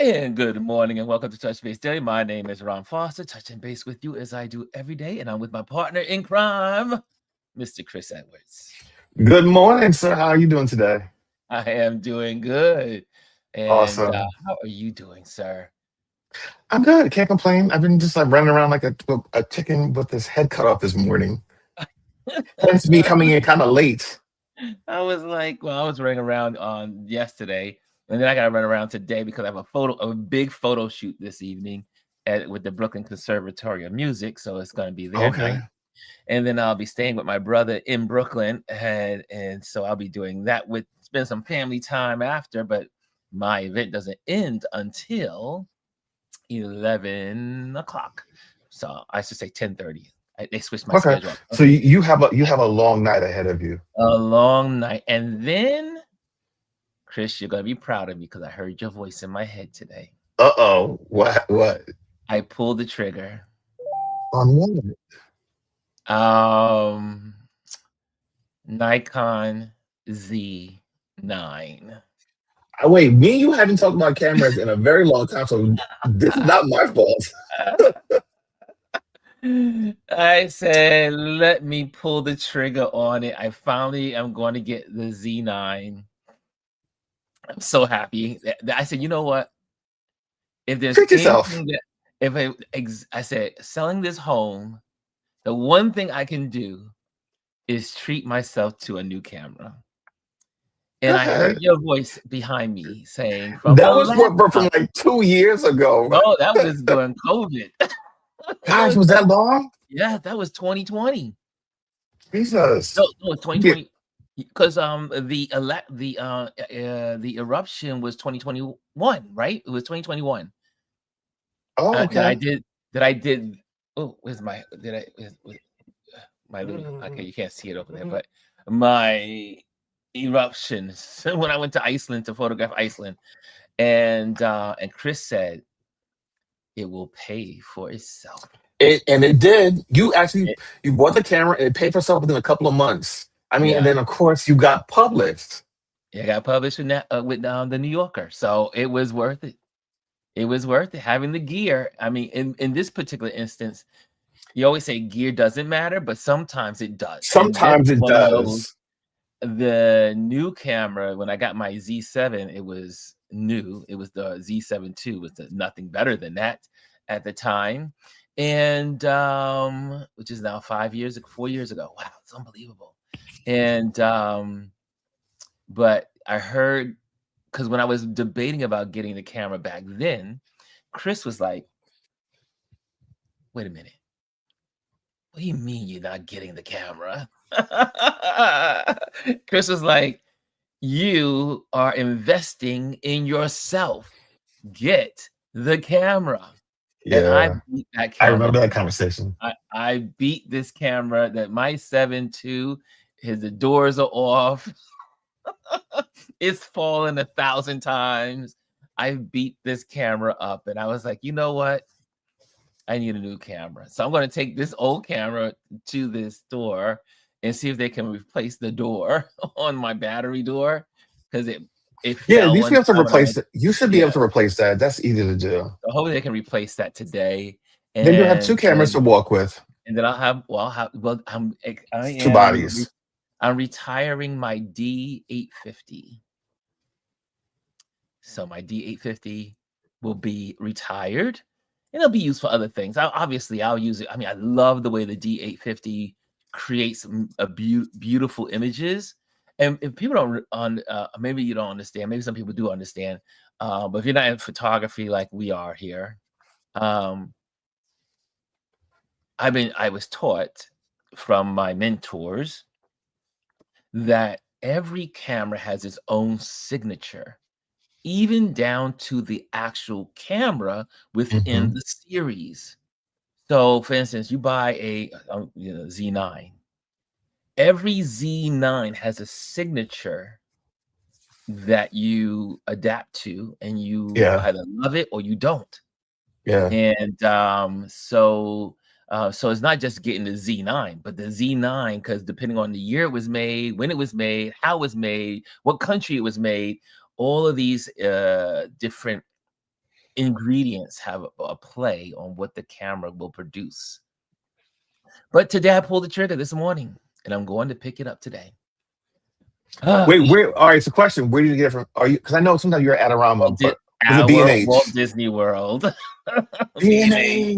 And good morning and welcome to Touch Base Daily. My name is Ron Foster, touching base with you as I do every day. And I'm with my partner in crime, Mr. Chris Edwards. Good morning, sir. How are you doing today? I am doing good. And Awesome. how are you doing, sir? I'm good. Can't complain. I've been just like running around like a chicken with his head cut off this morning. Hence me coming in kind of late. I was like, well, I was running around on yesterday, and then I got to run around today because I have a big photo shoot this evening with the Brooklyn Conservatory of Music. So it's going to be their Okay. night. And then I'll be staying with my brother in Brooklyn, and so I'll be doing that spend some family time after. But my event doesn't end until 11 o'clock, so I should say 10:30. They switched my Okay. schedule up. So you have a long night ahead of you. A long night, and then Chris, you're gonna be proud of me because I heard your voice in my head today. Uh-oh. What? I pulled the trigger. On what? Um, Nikon Z9. Wait, me and you haven't talked about cameras in a very long time, so this is not my fault. I said, let me pull the trigger on it. I finally am going to get the Z9. I'm so happy. I said, you know what? If there's Treat yourself. anything I said, selling this home, the one thing I can do is treat myself to a new camera. And I heard Good. your voice behind me saying, from That the was from laptop. like 2 years ago. No, that was during COVID. Gosh, was that long? Yeah, that was 2020. Jesus. No, it's Yeah. 2020. Because the eruption was 2021, right? It was 2021. Oh, That I okay. did. Oh, where's my? My little? Okay, you can't see it over there, but my eruptions when I went to Iceland to photograph Iceland, and Chris said it will pay for itself. It did. It- You bought the camera. It paid for itself within a couple of months. I mean, and yeah, then of course you got published. it got published with the New Yorker, so it was worth it. It was worth it having the gear. I mean, in this particular instance, you always say gear doesn't matter, but sometimes it does. And this Sometimes is it one of those. does. The new camera, when I got my Z7, it was new. It was the Z7 II, was nothing better than that at the time. And which is now 4 years ago. Wow, it's unbelievable. And but I heard, because when I was debating about getting the camera back then, Chris was like, wait a minute. What do you mean you're not getting the camera? Chris was like, you are investing in yourself. Get the camera. And I Yeah, beat that I camera. remember that conversation. I beat this camera that my 7 II, the doors are off. It's fallen 1,000 times. I beat this camera up, and I was like, you know what? I need a new camera. So I'm going to take this old camera to this store and see if they can replace the door on my battery door, because it Yeah, at fell least one we have to time when I replace went. it. You should be able Yeah, to replace that. That's easy to do. so hopefully they can replace that today, Then you have two and cameras to walk with, then two bodies. I'm retiring my D850. So my D850 will be retired, and it'll be used for other things. I'll use it. I mean, I love the way the D850 creates beautiful images. And if people maybe you don't understand, maybe some people do understand, but if you're not in photography like we are here, um, I was taught from my mentors that every camera has its own signature, even down to the actual camera within Hmm. the series. So, for instance, you buy a Z9. Every Z9 has a signature that you adapt to, and you Yeah, either love it or you don't. yeah, And so it's not just getting the Z9, but the Z9, because depending on the year it was made, when it was made, how it was made, what country it was made, all of these different ingredients have a play on what the camera will produce. But today I pulled the trigger this morning, and I'm going to pick it up today. Wait, where? All right, so question: where did you get it from? Are you? Because I know sometimes you're at Adorama, but was it Our B&H? Walt Disney World. B&H.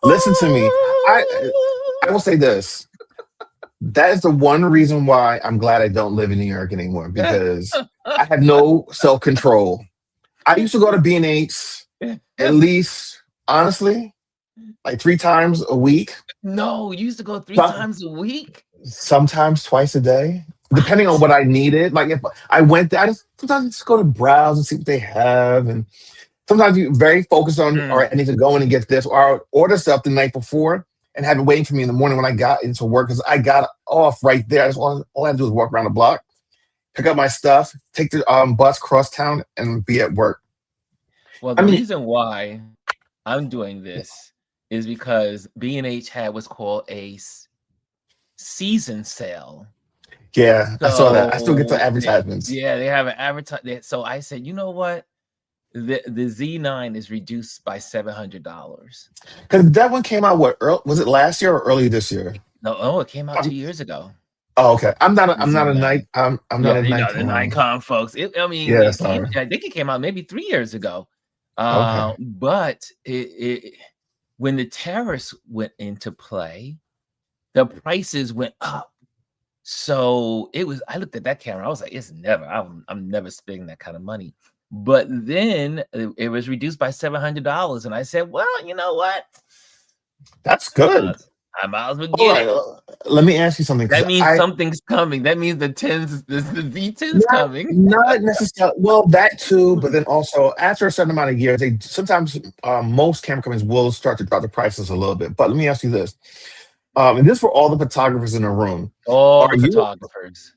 Listen to me. I will say this. That is the one reason why I'm glad I don't live in New York anymore, because I have no self-control. I used to go to B&H at least, honestly, like 3 times a week. No, you used to go 3 times a week? Sometimes twice a day, depending on what I needed. Like if I went there, sometimes just go to browse and see what they have. And sometimes you're very focused on, all right, I need to go in and get this, or I'll order stuff the night before and have it waiting for me in the morning when I got into work, because I got off right there. All I had to do was walk around the block, pick up my stuff, take the bus cross town, and be at work. Well, the reason why I'm doing this is because B&H had what's called a season sale. Yeah, I saw that. I still get the advertisements. They have an advertisement. So I said, you know what? The Z9 is reduced by $700. Because that one came out, was it last year or early this year? No, it came out 2 years ago. Oh, okay. I'm not a Nikon. The Nikon folks. They came out maybe 3 years ago. Okay. But when the tariffs went into play, the prices went up. So I looked at that camera. I was like, I'm never spending that kind of money. But then it was reduced by $700. And I said, well, you know what? That's good. I might as well get it. Let me ask you something. That means something's coming. That means the Z10's coming. Not necessarily. Well, that too, but then also after a certain amount of years, sometimes most camera companies will start to drop the prices a little bit. But let me ask you this. And this for all the photographers in the room. Photographers.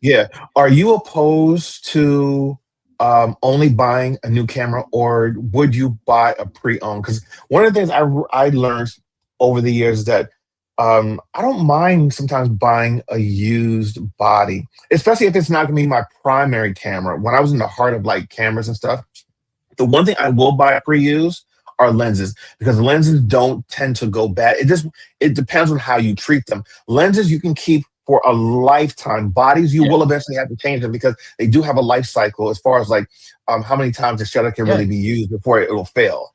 Are you opposed to only buying a new camera, or would you buy a pre-owned? Because one of the things I learned over the years is that I don't mind sometimes buying a used body, especially if it's not going to be my primary camera. When I was in the heart of like cameras and stuff, the one thing I will buy pre-used are lenses, because lenses don't tend to go bad. It depends on how you treat them. Lenses you can keep for a lifetime. Bodies you will eventually have to change them, because they do have a life cycle as far as like how many times the shutter can really be used before it will fail.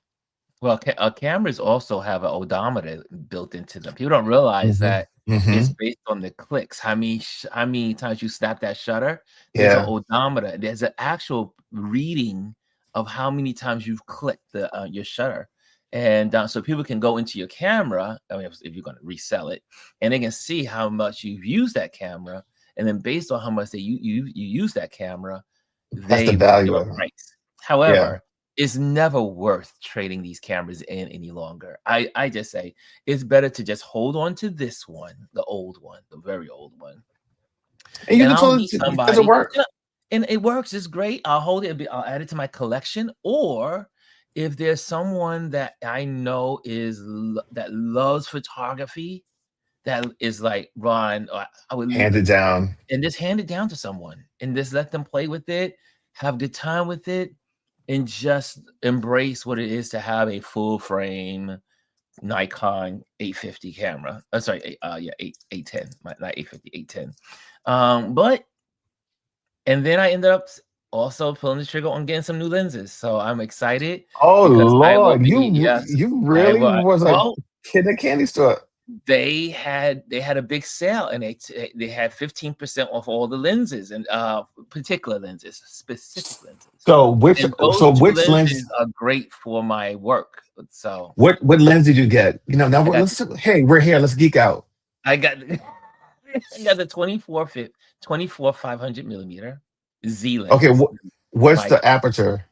Well, cameras also have an odometer built into them. People don't realize that it's based on the clicks. How many times you snap that shutter? There's an odometer. There's an actual reading of how many times you've clicked your shutter. And so people can go into your camera, if you're going to resell it, and they can see how much you've used that camera. And then based on how much you use that camera, that's the value of price. However, it's never worth trading these cameras in any longer. I just say it's better to just hold on to this one, the old one, the very old one. And you can tell does it work? And it works. It's great. I'll hold it. I'll add it to my collection. Or if there's someone that I know that loves photography, that is like, Ron, I would hand it down and just hand it down to someone and just let them play with it, have good time with it, and just embrace what it is to have a full frame Nikon 850 camera. 810, not 850, 810. And then I ended up also pulling the trigger on getting some new lenses. So I'm excited. Oh Lord, you really was a kid at a candy store. They had a big sale, and they had 15% off all the lenses, and particular lenses, specific lenses. So which lenses are great for my work? So what lens did you get? Now we're here. Let's geek out. I got the 24 500 millimeter Z lens. Okay, what's the aperture?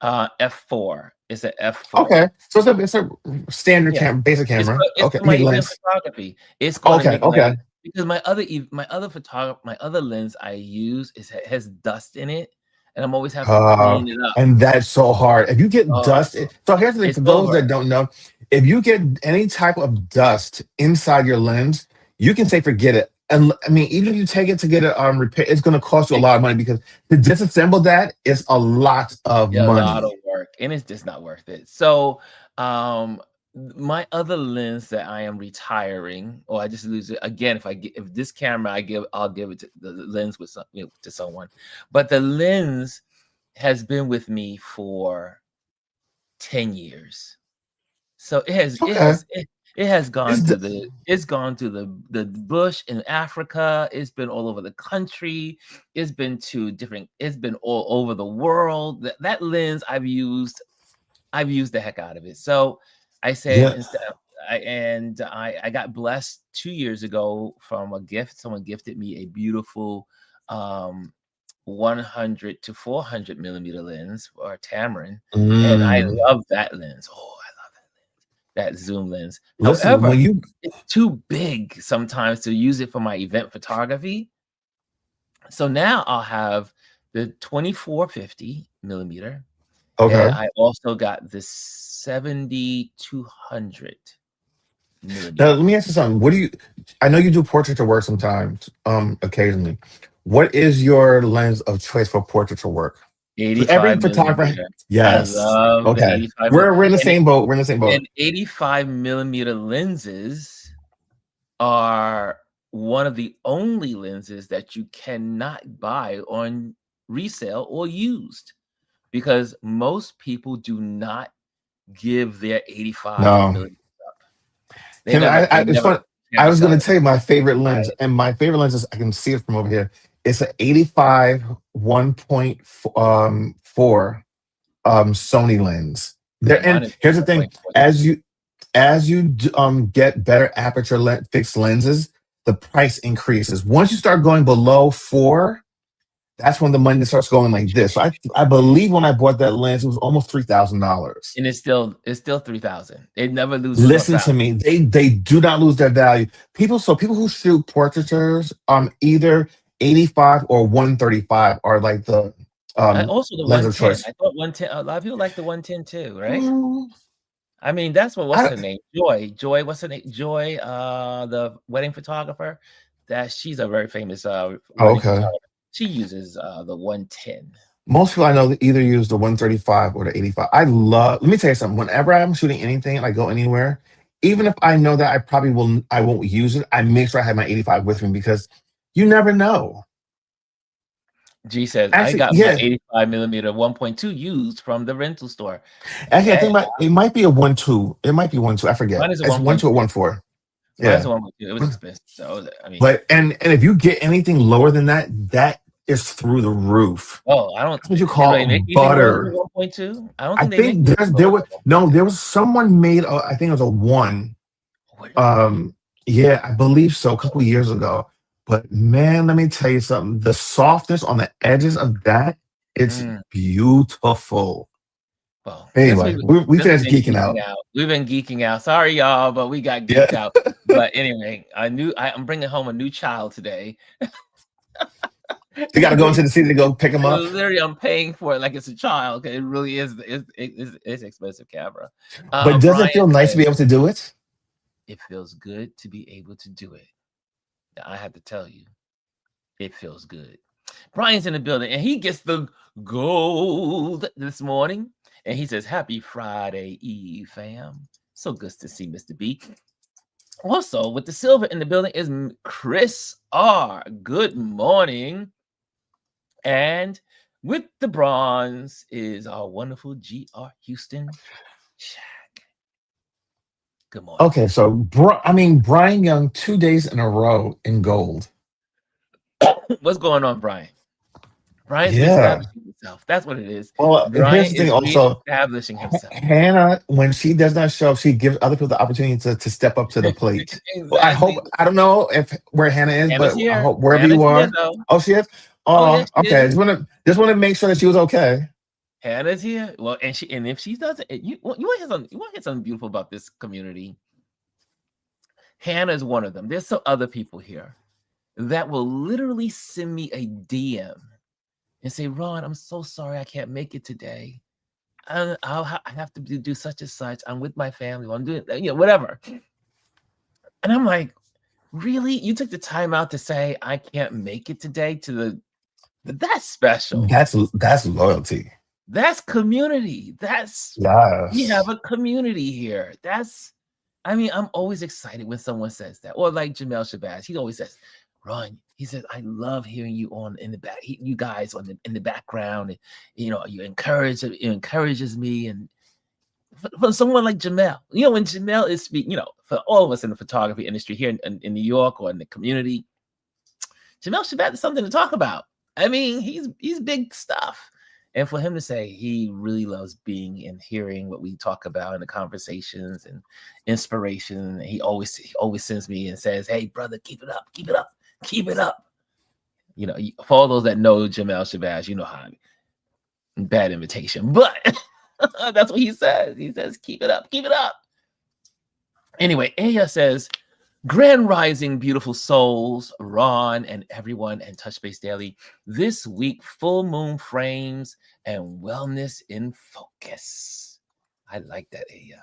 F4. It's an F4. Okay, so it's a standard basic camera. It's my photography. It's because my other lens I use has dust in it, and I'm always having to clean it up. And that's so hard. If you get dust, so here's the thing for those that don't know: if you get any type of dust inside your lens, you can say forget it. And I mean, even if you take it to get it repaired, it's going to cost you a lot of money, because to disassemble that is a lot of money. A lot of work. work, and it's just not worth it. So, my other lens that I am retiring, or I just lose it again. If this camera I'll give it to the lens with to someone. But the lens has been with me for 10 years. So Okay. it has gone It's to the bush in Africa. It's been all over the country. It's been all over the world. That lens I've used the heck out of it. So I said, yeah. instead I got blessed 2 years ago from a gift. Someone gifted me a beautiful 100 to 400 millimeter lens or Tamron, and I Mm. love that lens. Oh, I love that zoom lens. Listen, However, when you it's too big sometimes to use it for my event photography. So now I'll have the 2450 millimeter, and okay. I also got the 7200 Now millimeter. let me ask you something. What do you? I know you do portraiture work sometimes, occasionally. What is your lens of choice for portraiture work? Because every 85 photographer, millimeter. I yes. love the Okay, 85 we're in the and same boat. We're in the same boat. 85 millimeter lenses are one of the only lenses that you cannot buy on resale or used, because most people do not give their 85 No, millimeters up. can I it's fun. I Never was going sell to it. tell you my favorite lens, Right. and my favorite lens is I can see it from over here. It's an 85 1.4 Sony lens. Yeah, There, mine and is here's the thing: 1.42. as you get better aperture fixed lenses, the price increases. Once you start going below 4, that's when the money starts going like this. So I believe when I bought that lens, it was almost $3,000. And it's still 3,000. It never loses a Listen value. to me, they do not lose their value. People who shoot portraitures, either 85 or 135 are like the Also the lens of 110. choice. I thought 110. A lot of people like the 110 too, right? Mm, I mean, that's what's I, her name? Joy, what's her name? Joy, the wedding photographer. She's a very famous wedding okay. photographer. She uses the 110. Most people I know either use the 135 or the 85. Let me tell you something. Whenever I'm shooting anything and I go anywhere, even if I know that I won't use it, I make sure I have my 85 with me because you never know. G says, I Actually, got my yeah. 85 millimeter 1.2 used from the rental store. Actually, I Yeah, think it might be a 1.2. It might be 1.2. I forget. mine is a It's 1.2 or 1.2. 1.4. Mine's Yeah. a 1.2. It was expensive. So I mean, But and if you get anything lower than that, that is through the roof. oh, I don't. That's what you They don't call make anything lower than butter. 1.2. I don't I think they make think anything there lower was than no, 1.2. there was someone made I think it was a 1. Really? Yeah, I believe so, a couple years ago. But man, let me tell you something. The softness on the edges of that, it's Mm. beautiful. Well, Anyway, we since we've finished been geeking geeking out. out, we've been geeking out. Sorry, y'all, but we got Yeah. geeked out. But anyway, I'm bringing home a new child today. You got to go into Literally, the city to go pick them up. I'm paying for it like it's a child. 'Cause it really is. It's expensive camera. But does it Brian feel nice to says be able to do it? it feels good to be able to do it. I have to tell you, it feels good. Brian's in the building, and he gets the gold this morning. And he says, "Happy Friday Eve, fam." So good to see Mr. B. Also, with the silver in the building is Chris R. Good morning. And with the bronze is our wonderful GR Houston Shaq. Good morning, Okay, Chris. so Brian Young 2 days in a row in gold. What's going on, Brian? Brian's Yeah. reestablishing himself. That's what it is. Well, Brian here's the thing is also. reestablishing himself. Hannah, when she does not show up, she gives other people the opportunity to step up to the plate. Well, Exactly. I don't know if where Hannah is, Hannah's but I here. hope wherever Hannah's you here, are. though. Oh, she is? Oh, yeah, Oh, she okay. is. Just want to make sure that she was okay. Hannah's here. Well, and if she doesn't, you want to hear something beautiful about this community. Hannah is one of them. There's some other people here that will literally send me a DM and say, "Ron, I'm so sorry I can't make it today. I have to do such and such. I'm with my family. I'm doing, whatever." And I'm like, really? You took the time out to say I can't make it today to that's special. That's loyalty. That's community. We have Yes. a community here. I mean, I'm always excited when someone says that. Or like Jamel Shabazz, he always says, Ron, he says, I love hearing you on in the back, you guys in the background. And, it encourages me. And for someone like Jamel, when Jamel is speaking, for all of us in the photography industry here in New York or in the community, Jamel Shabazz is something to talk about. I mean, he's big stuff. And for him to say he really loves being and hearing what we talk about in the conversations and inspiration, he always sends me and says, "Hey, brother, keep it up, keep it up, keep it up." For all those that know Jamel Shabazz, you know how bad invitation, but that's what he says. He says, "Keep it up, keep it up." Anyway, Aya says, Grand Rising, beautiful souls, Ron and everyone and Touch Base Daily. This week, full moon frames and wellness in focus. I like that, Aya.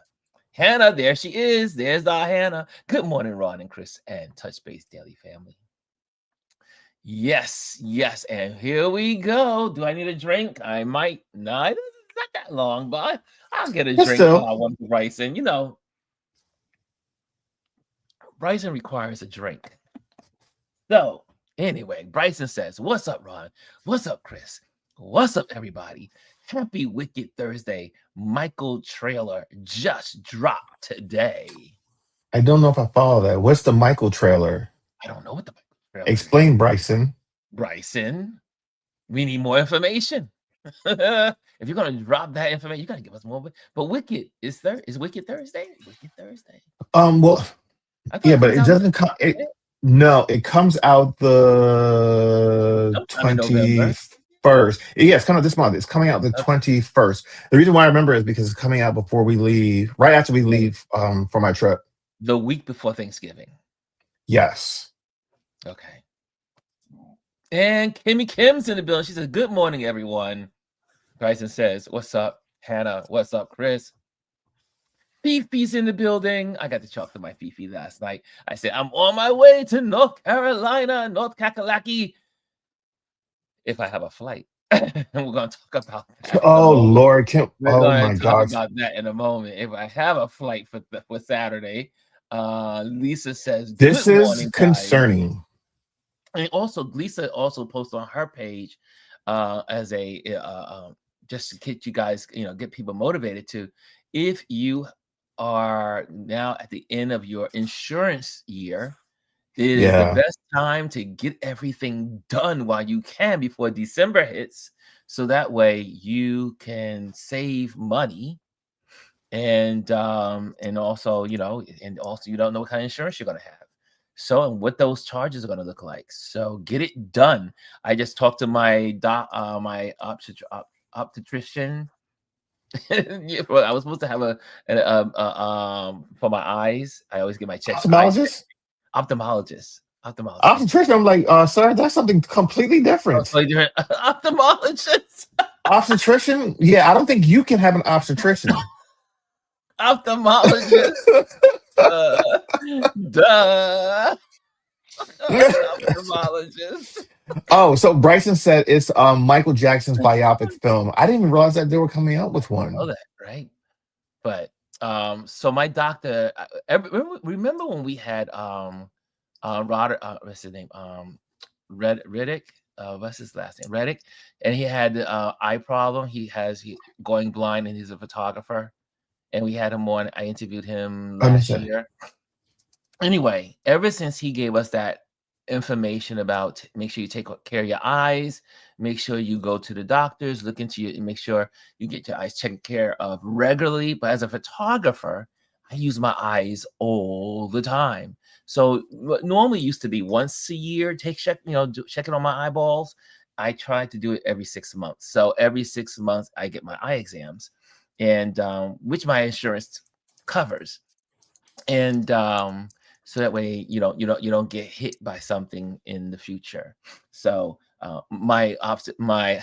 Hannah, there she is. There's our Hannah. Good morning, Ron and Chris and Touch Base Daily family. Yes, yes. And here we go. Do I need a drink? I might. No, it's not that long, but I'll get a drink while I want to Bryson. Bryson requires a drink. So, anyway, Bryson says, what's up, Ron? What's up, Chris? What's up, everybody? Happy Wicked Thursday. Michael trailer just dropped today. I don't know if I follow that. What's the Michael trailer? I don't know what the Michael trailer Explain, is. Bryson. Bryson, we need more information. If you're going to drop that information, you got to give us more. But Wicked, is Wicked Thursday? Wicked Thursday. Well, yeah, but it doesn't come. No, it comes out the 21st. Yeah, it's coming out this month. It's coming out the 21st. The reason why I remember is because it's coming out before we leave, right after we leave for my trip. The week before Thanksgiving. Yes. Okay. And Kimmy Kim's in the building. She says, good morning, everyone. Bryson says, what's up, Hannah? What's up, Chris? Fifi's in the building. I got to talk to my Fifi last night. I said, I'm on my way to North Carolina, North Kakalaki, if I have a flight. And we're going to talk about that. Oh, Lord. We're going to talk about that in a moment. If I have a flight for Saturday, Lisa says, this is concerning. Guys. And also, Lisa also posts on her page as a just to get you guys, get people motivated to, if you are now at the end of your insurance year, it is the best time to get everything done while you can before December hits, so that way you can save money, and also you don't know what kind of insurance you're going to have, and what those charges are going to look like. So get it done. I just talked to my optician. I was supposed to have a for my eyes. I always get my checks. Ophthalmologist. Optician. I'm like, sir, that's something completely different. Ophthalmologist. Obstetrician? Yeah, I don't think you can have an obstetrician. Ophthalmologist. Duh. Ophthalmologist. Oh, so Bryson said it's Michael Jackson's biopic film. I didn't even realize that they were coming out with one. I know that, right? But so my doctor, remember when we had what's his name? Reddick. What's his last name? Reddick, and he had the eye problem. He's going blind, and he's a photographer. And we had him on. I interviewed him last year. Anyway, ever since he gave us that information about make sure you take care of your eyes, make sure you go to the doctors, look into you, and make sure you get your eyes taken care of regularly. But as a photographer, I use my eyes all the time. So what normally used to be once a year, checking on my eyeballs. I try to do it every 6 months. So every 6 months I get my eye exams, and which my insurance covers. And so that way you don't get hit by something in the future. So my OD my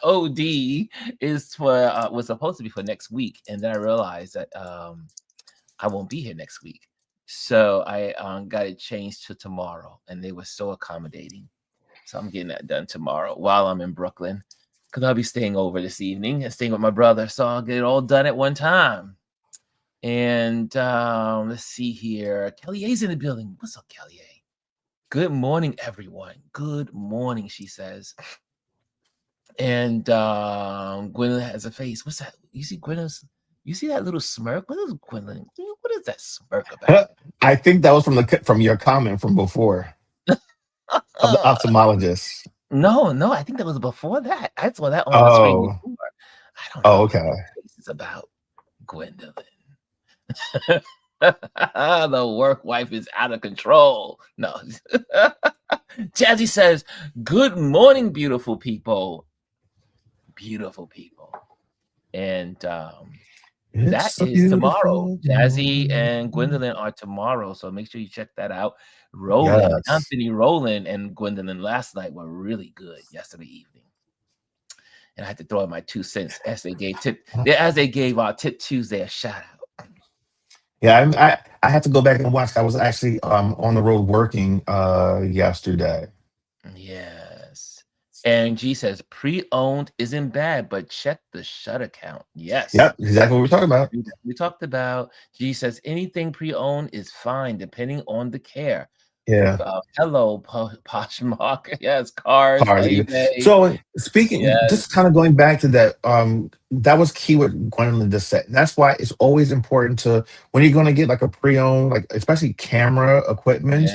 OD is was supposed to be for next week, and then I realized that I won't be here next week, so I got it changed to tomorrow, and they were so accommodating. So I'm getting that done tomorrow while I'm in Brooklyn, because I'll be staying over this evening and staying with my brother. So I'll get it all done at one time. And let's see here. Kellya's in the building. What's up, Kelly? Good morning, everyone. Good morning, she says. And Gwendolyn has a face. What's that? You see Gwendolyn's? You see that little smirk? What is Gwendolyn? What is that smirk about? I think that was from your comment from before of the ophthalmologist. No, I think that was before that. I saw that on the screen Oh, before. I don't know what okay. that face is about, Gwendolyn. The work wife is out of control. No. Jazzy says, good morning, beautiful people. Beautiful people. And that is tomorrow. Jazzy and Gwendolyn are tomorrow. So make sure you check that out. Anthony Rowland and Gwendolyn last night were really good yesterday evening. And I had to throw in my 2 cents as they gave our Tip Tuesday a shout out. Yeah, I had to go back and watch. I was actually on the road working yesterday. Yes. And G says pre-owned isn't bad, but check the shutter count. Yes. Yep, exactly what we're talking about. We talked about. G says anything pre-owned is fine depending on the care. Yeah. Hello, Poshmark. Yes, cars. So speaking, just kind of going back to that, that was key what Gwendolyn just said. And that's why it's always important to, when you're going to get like a pre-owned, like especially camera equipment,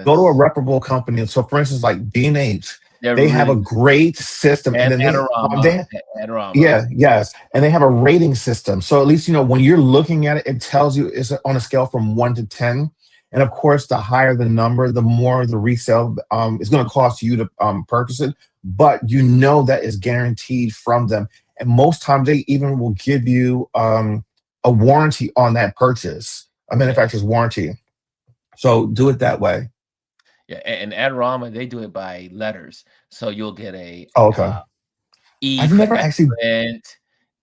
go to a reputable company. So for instance, like B&H, they have a great system. And then yes. And they have a rating system. So at least, when you're looking at it, it tells you it's on a scale from 1 to 10. And of course, the higher the number, the more the resale is going to cost you to purchase it. But that is guaranteed from them. And most times they even will give you a warranty on that purchase, a manufacturer's warranty. So do it that way. Yeah, and Adorama, they do it by letters. So you'll get a E. I've never actually.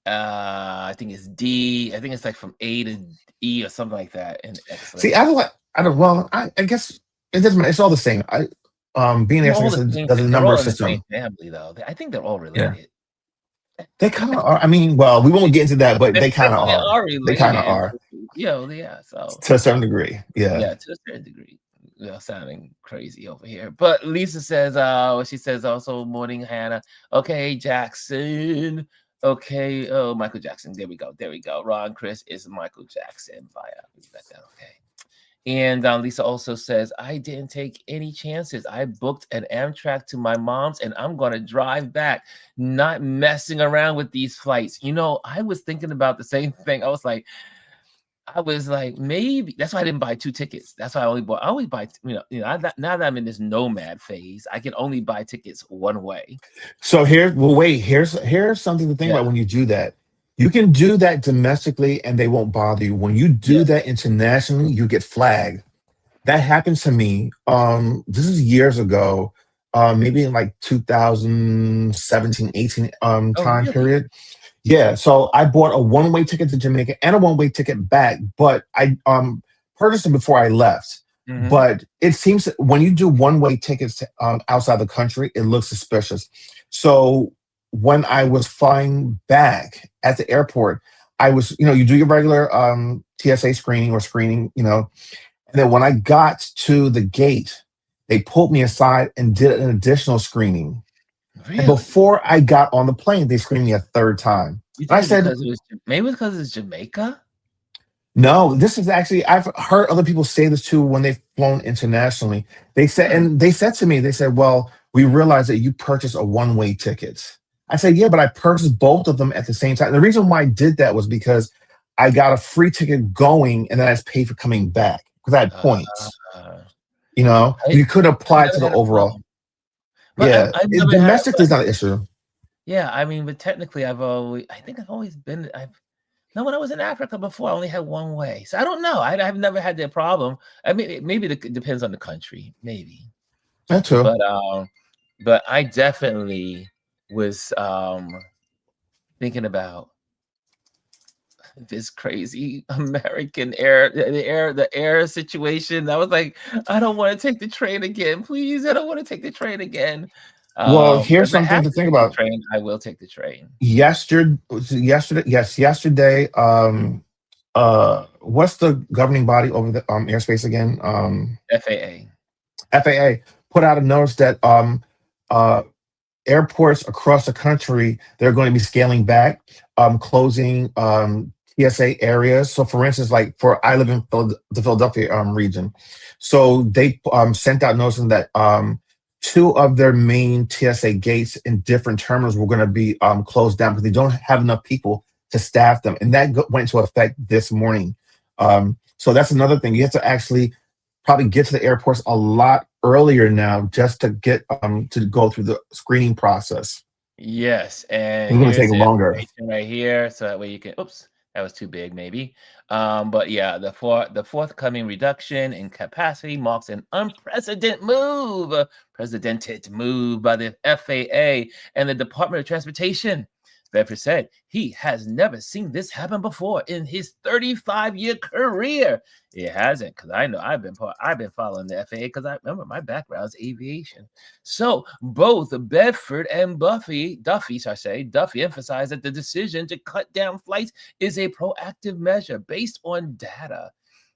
I think it's D. I think it's like from A to E or something like that. And excellent. See, I guess it doesn't matter. It's all the same. Being there does a number of systems. Family though, I think they're all related. Yeah. They kind of are. I mean, well, we won't get into that, but they kind of are. They kind of are. Yeah. So to a certain degree, yeah. Yeah, to a certain degree. Sounding crazy over here. But Lisa says, she says also, morning, Hannah. Okay, Jackson. Okay, Michael Jackson. There we go. Ron Chris is Michael Jackson. We got that. Okay. And Lisa also says, I didn't take any chances. I booked an Amtrak to my mom's and I'm going to drive back, not messing around with these flights. I was thinking about the same thing. I was like, maybe that's why I didn't buy 2 tickets. That's why I always buy, now that I'm in this nomad phase, I can only buy tickets one way. So here's something to think about when you do that. You can do that domestically and they won't bother you. When you do that internationally, you get flagged. That happened to me. This is years ago, maybe in like 2017, 18 time period. Yeah, so I bought a one-way ticket to Jamaica and a one-way ticket back, but I purchased them before I left. Mm-hmm. But it seems that when you do one-way tickets outside the country, it looks suspicious. So when I was flying back at the airport, I was, you do your regular TSA screening, and then when I got to the gate, they pulled me aside and did an additional screening. Really? And before I got on the plane, they screened me a third time. I said, maybe because it's Jamaica? No, this is actually, I've heard other people say this too when they've flown internationally. They said to me, well, we realized that you purchased a one-way ticket. I said, yeah, but I purchased both of them at the same time. And the reason why I did that was because I got a free ticket going and then I just paid for coming back because I had points. You could apply to the overall. But domestic is not an issue. Yeah, I mean, but technically, when I was in Africa before, I only had one way. So I don't know. I've never had that problem. I mean, maybe it depends on the country, maybe. That's true. But I definitely was thinking about this crazy American the air situation. I was like, I don't want to take the train again, please. I don't want to take the train again. Well, But here's if I something have to to think take the about. train, I will take the train. Yesterday, what's the governing body over the airspace again? FAA. FAA put out a notice that uh airports across the country, they're going to be scaling back, closing TSA areas. So, for instance, like for I live in the Philadelphia region, so they sent out noticing that two of their main TSA gates in different terminals were going to be closed down because they don't have enough people to staff them, and that went into effect this morning. So that's another thing. You have to actually probably get to the airports a lot earlier now just to get to go through the screening process. Yes, and It's going to here's take the longer. information right here, so that way you can. Oops, that was too big, maybe. But yeah, the forthcoming reduction in capacity marks an unprecedented move by the FAA and the Department of Transportation. Bedford said he has never seen this happen before in his 35-year career. It hasn't, because I know I've been following the FAA because I remember my background is aviation. So both Bedford and Duffy emphasized that the decision to cut down flights is a proactive measure based on data.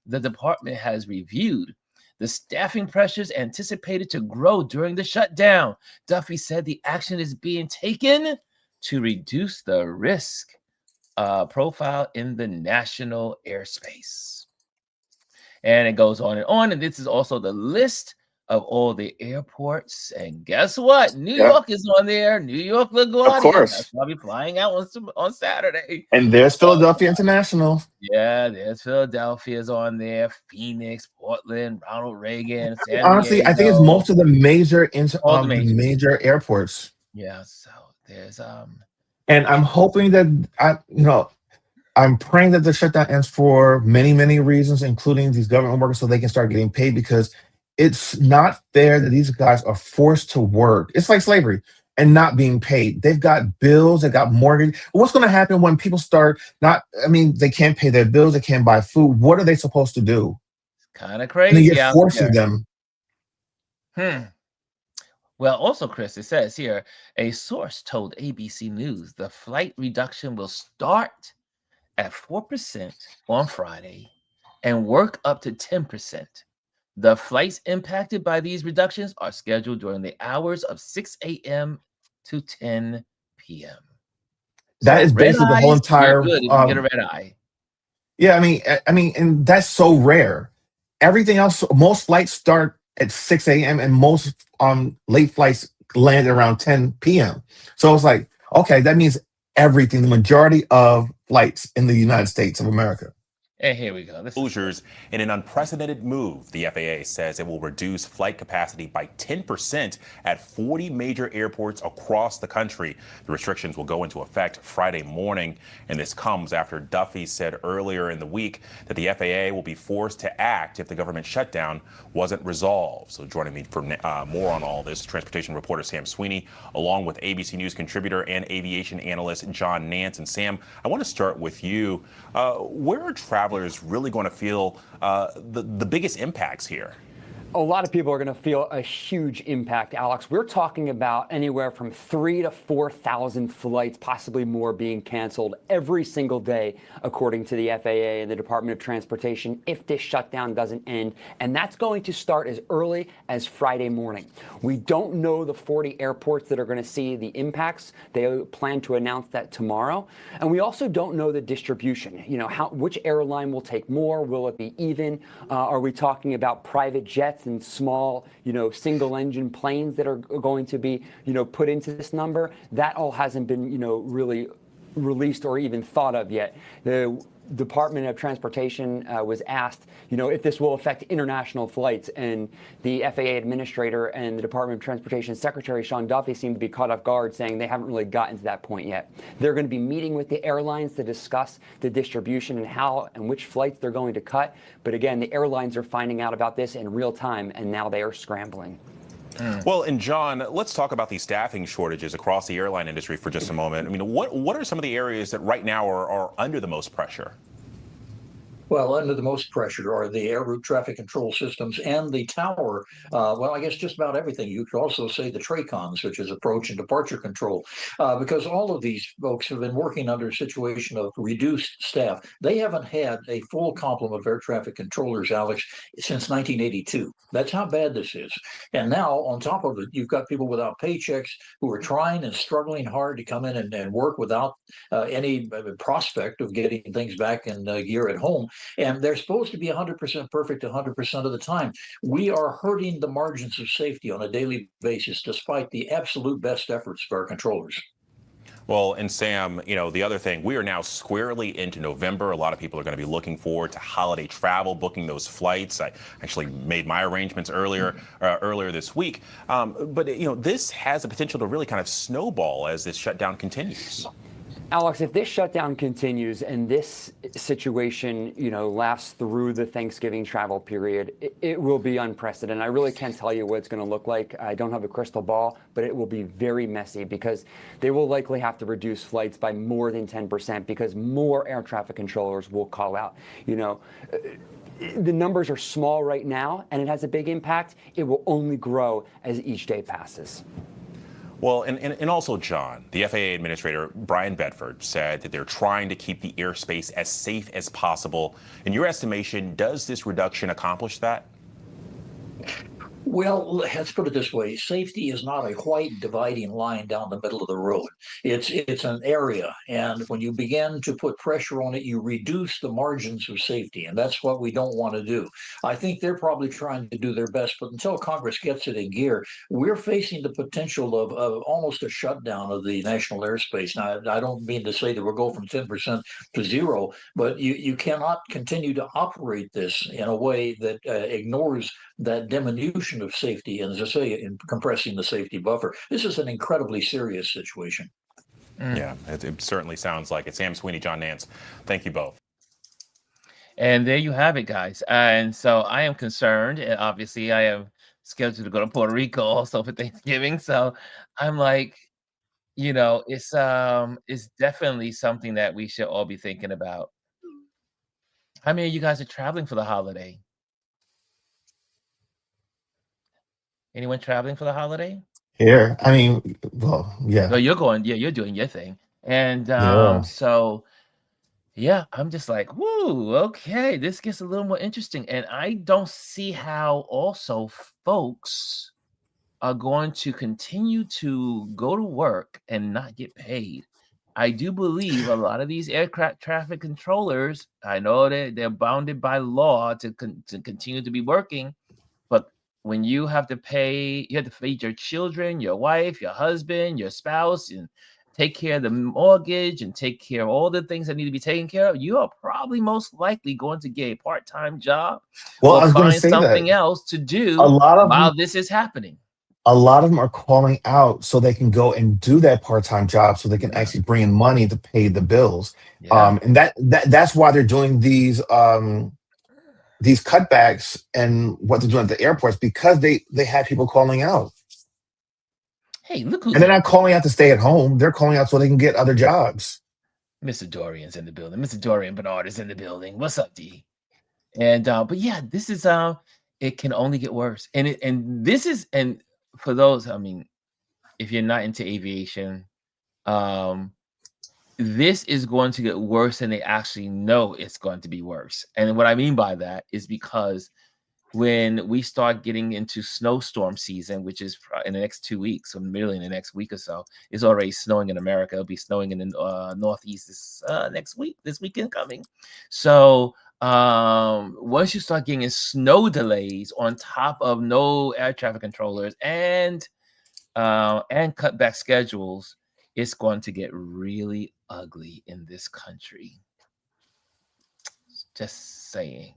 The department has reviewed the staffing pressures anticipated to grow during the shutdown. Duffy said the action is being taken to reduce the risk profile in the national airspace. And it goes on and on. And this is also the list of all the airports. And guess what? New Yeah, York is on there. New York of LaGuardia. That's course. why I'll be flying out on Saturday. And there's Oh, Philadelphia International. yeah, there's Philadelphia's on there, Phoenix, Portland, Ronald Reagan, San Honestly, I think it's Diego, most of the major all the the majors. major airports. Yeah, so there's And I'm hoping that I'm praying that the shutdown ends for many, many reasons, including these government workers, so they can start getting paid because it's not fair that these guys are forced to work. It's like slavery and not being paid. They've got bills, they got mortgage. What's going to happen when people start not, I mean, they can't pay their bills, they can't buy food. What are they supposed to do? kind of And then you're crazy out forcing there. them. Well, also, Chris, it says here a source told ABC News the flight reduction will start at 4% on Friday and work up to 10%. The flights impacted by these reductions are scheduled during the hours of 6 a.m. to 10 p.m. That So is red basically the whole eyes, you're entire good if you get a red eye. yeah, I mean, and that's so rare. Everything else, most flights start at 6 a.m. and most late flights land around 10 p.m. So it's like, okay, that means everything, the majority of flights in the United States of America. And here we go. Closures in an unprecedented move. The FAA says it will reduce flight capacity by 10% at 40 major airports across the country. The restrictions will go into effect Friday morning, and this comes after Duffy said earlier in the week that the FAA will be forced to act if the government shutdown wasn't resolved. So joining me for more on all this, transportation reporter Sam Sweeney, along with ABC News contributor and aviation analyst John Nance. And Sam, I want to start with you. Where are travelers really going to feel the biggest impacts here? A lot of people are going to feel a huge impact, Alex. We're talking about anywhere from 3,000 to 4,000 flights, possibly more, being canceled every single day, according to the FAA and the Department of Transportation, if this shutdown doesn't end. And that's going to start as early as Friday morning. We don't know the 40 airports that are going to see the impacts. They plan to announce that tomorrow. And we also don't know the distribution. You know, which airline will take more? Will it be even? Are we talking about private jets and small, single engine planes that are going to be, put into this number? That all hasn't been, really released or even thought of yet. The Department of Transportation was asked, if this will affect international flights, and the FAA administrator and the Department of Transportation Secretary Sean Duffy seem to be caught off guard, saying they haven't really gotten to that point yet. They're going to be meeting with the airlines to discuss the distribution and how and which flights they're going to cut. But again, the airlines are finding out about this in real time, and now they are scrambling. Well, and John, let's talk about these staffing shortages across the airline industry for just a moment. I mean, what are some of the areas that right now are under the most pressure? Well, under the most pressure are the air route traffic control systems and the tower. Well, I guess just about everything. You could also say the TRACONs, which is approach and departure control, because all of these folks have been working under a situation of reduced staff. They haven't had a full complement of air traffic controllers, Alex, since 1982. That's how bad this is. And now, on top of it, you've got people without paychecks who are trying and struggling hard to come in and work without any prospect of getting things back in gear at home. And they're supposed to be 100% perfect 100% of the time. We are hurting the margins of safety on a daily basis, despite the absolute best efforts of our controllers. Well, and Sam, the other thing, we are now squarely into November. A lot of people are going to be looking forward to holiday travel, booking those flights. I actually made my arrangements earlier this week. But this has the potential to really kind of snowball as this shutdown continues. Alex, if this shutdown continues and this situation, lasts through the Thanksgiving travel period, it will be unprecedented. I really can't tell you what it's going to look like. I don't have a crystal ball, but it will be very messy because they will likely have to reduce flights by more than 10% because more air traffic controllers will call out. The numbers are small right now, and it has a big impact. It will only grow as each day passes. Well, and also, John, the FAA Administrator Brian Bedford said that they're trying to keep the airspace as safe as possible. In your estimation, does this reduction accomplish that? Well, let's put it this way. Safety is not a white dividing line down the middle of the road. It's an area. And when you begin to put pressure on it, you reduce the margins of safety. And that's what we don't want to do. I think they're probably trying to do their best. But until Congress gets it in gear, we're facing the potential of almost a shutdown of the national airspace. Now, I don't mean to say that we'll go from 10% to zero, but you cannot continue to operate this in a way that ignores that diminution of safety, and as I say, in compressing the safety buffer. This is an incredibly serious situation. Yeah, it certainly sounds like it. Sam Sweeney, John Nance, thank you both. And there you have it, guys. And so I am concerned. And obviously, I am scheduled to go to Puerto Rico also for Thanksgiving. So I'm like, it's definitely something that we should all be thinking about. How many of you guys are traveling for the holiday? Anyone traveling for the holiday? Here, I mean, well, yeah, No, you're going. Yeah, you're doing your thing. And yeah. so, yeah, I'm just like, whoo, okay, this gets a little more interesting. And I don't see how also folks are going to continue to go to work and not get paid. I do believe a lot of these aircraft traffic controllers, I know that they're bounded by law to continue to be working, but when you have to feed your children, your wife, your husband, your spouse, and take care of the mortgage and take care of all the things that need to be taken care of, you are probably most likely going to get a part-time job Well, I or was going to find say something that else to do a lot of while them, this is happening. a lot of them are calling out so they can go and do that part-time job so they can Yeah. actually bring in money to pay the bills. Yeah. And that's why they're doing these cutbacks and what they're doing at the airports, because they have people calling out. Hey, look who's And they're in. not calling out to stay at home. They're calling out so they can get other jobs. Mr. Dorian's in the building. Mr. Dorian Bernard is in the building. What's up, D? And but yeah, this is it can only get worse. And for those, I mean, if you're not into aviation, this is going to get worse than they actually know it's going to be worse. And what I mean by that is because when we start getting into snowstorm season, which is in the next 2 weeks, or merely in the next week or so, it's already snowing in America. It'll be snowing in the Northeast this weekend coming. So once you start getting snow delays on top of no air traffic controllers and cutback schedules, it's going to get really ugly in this country. Just saying.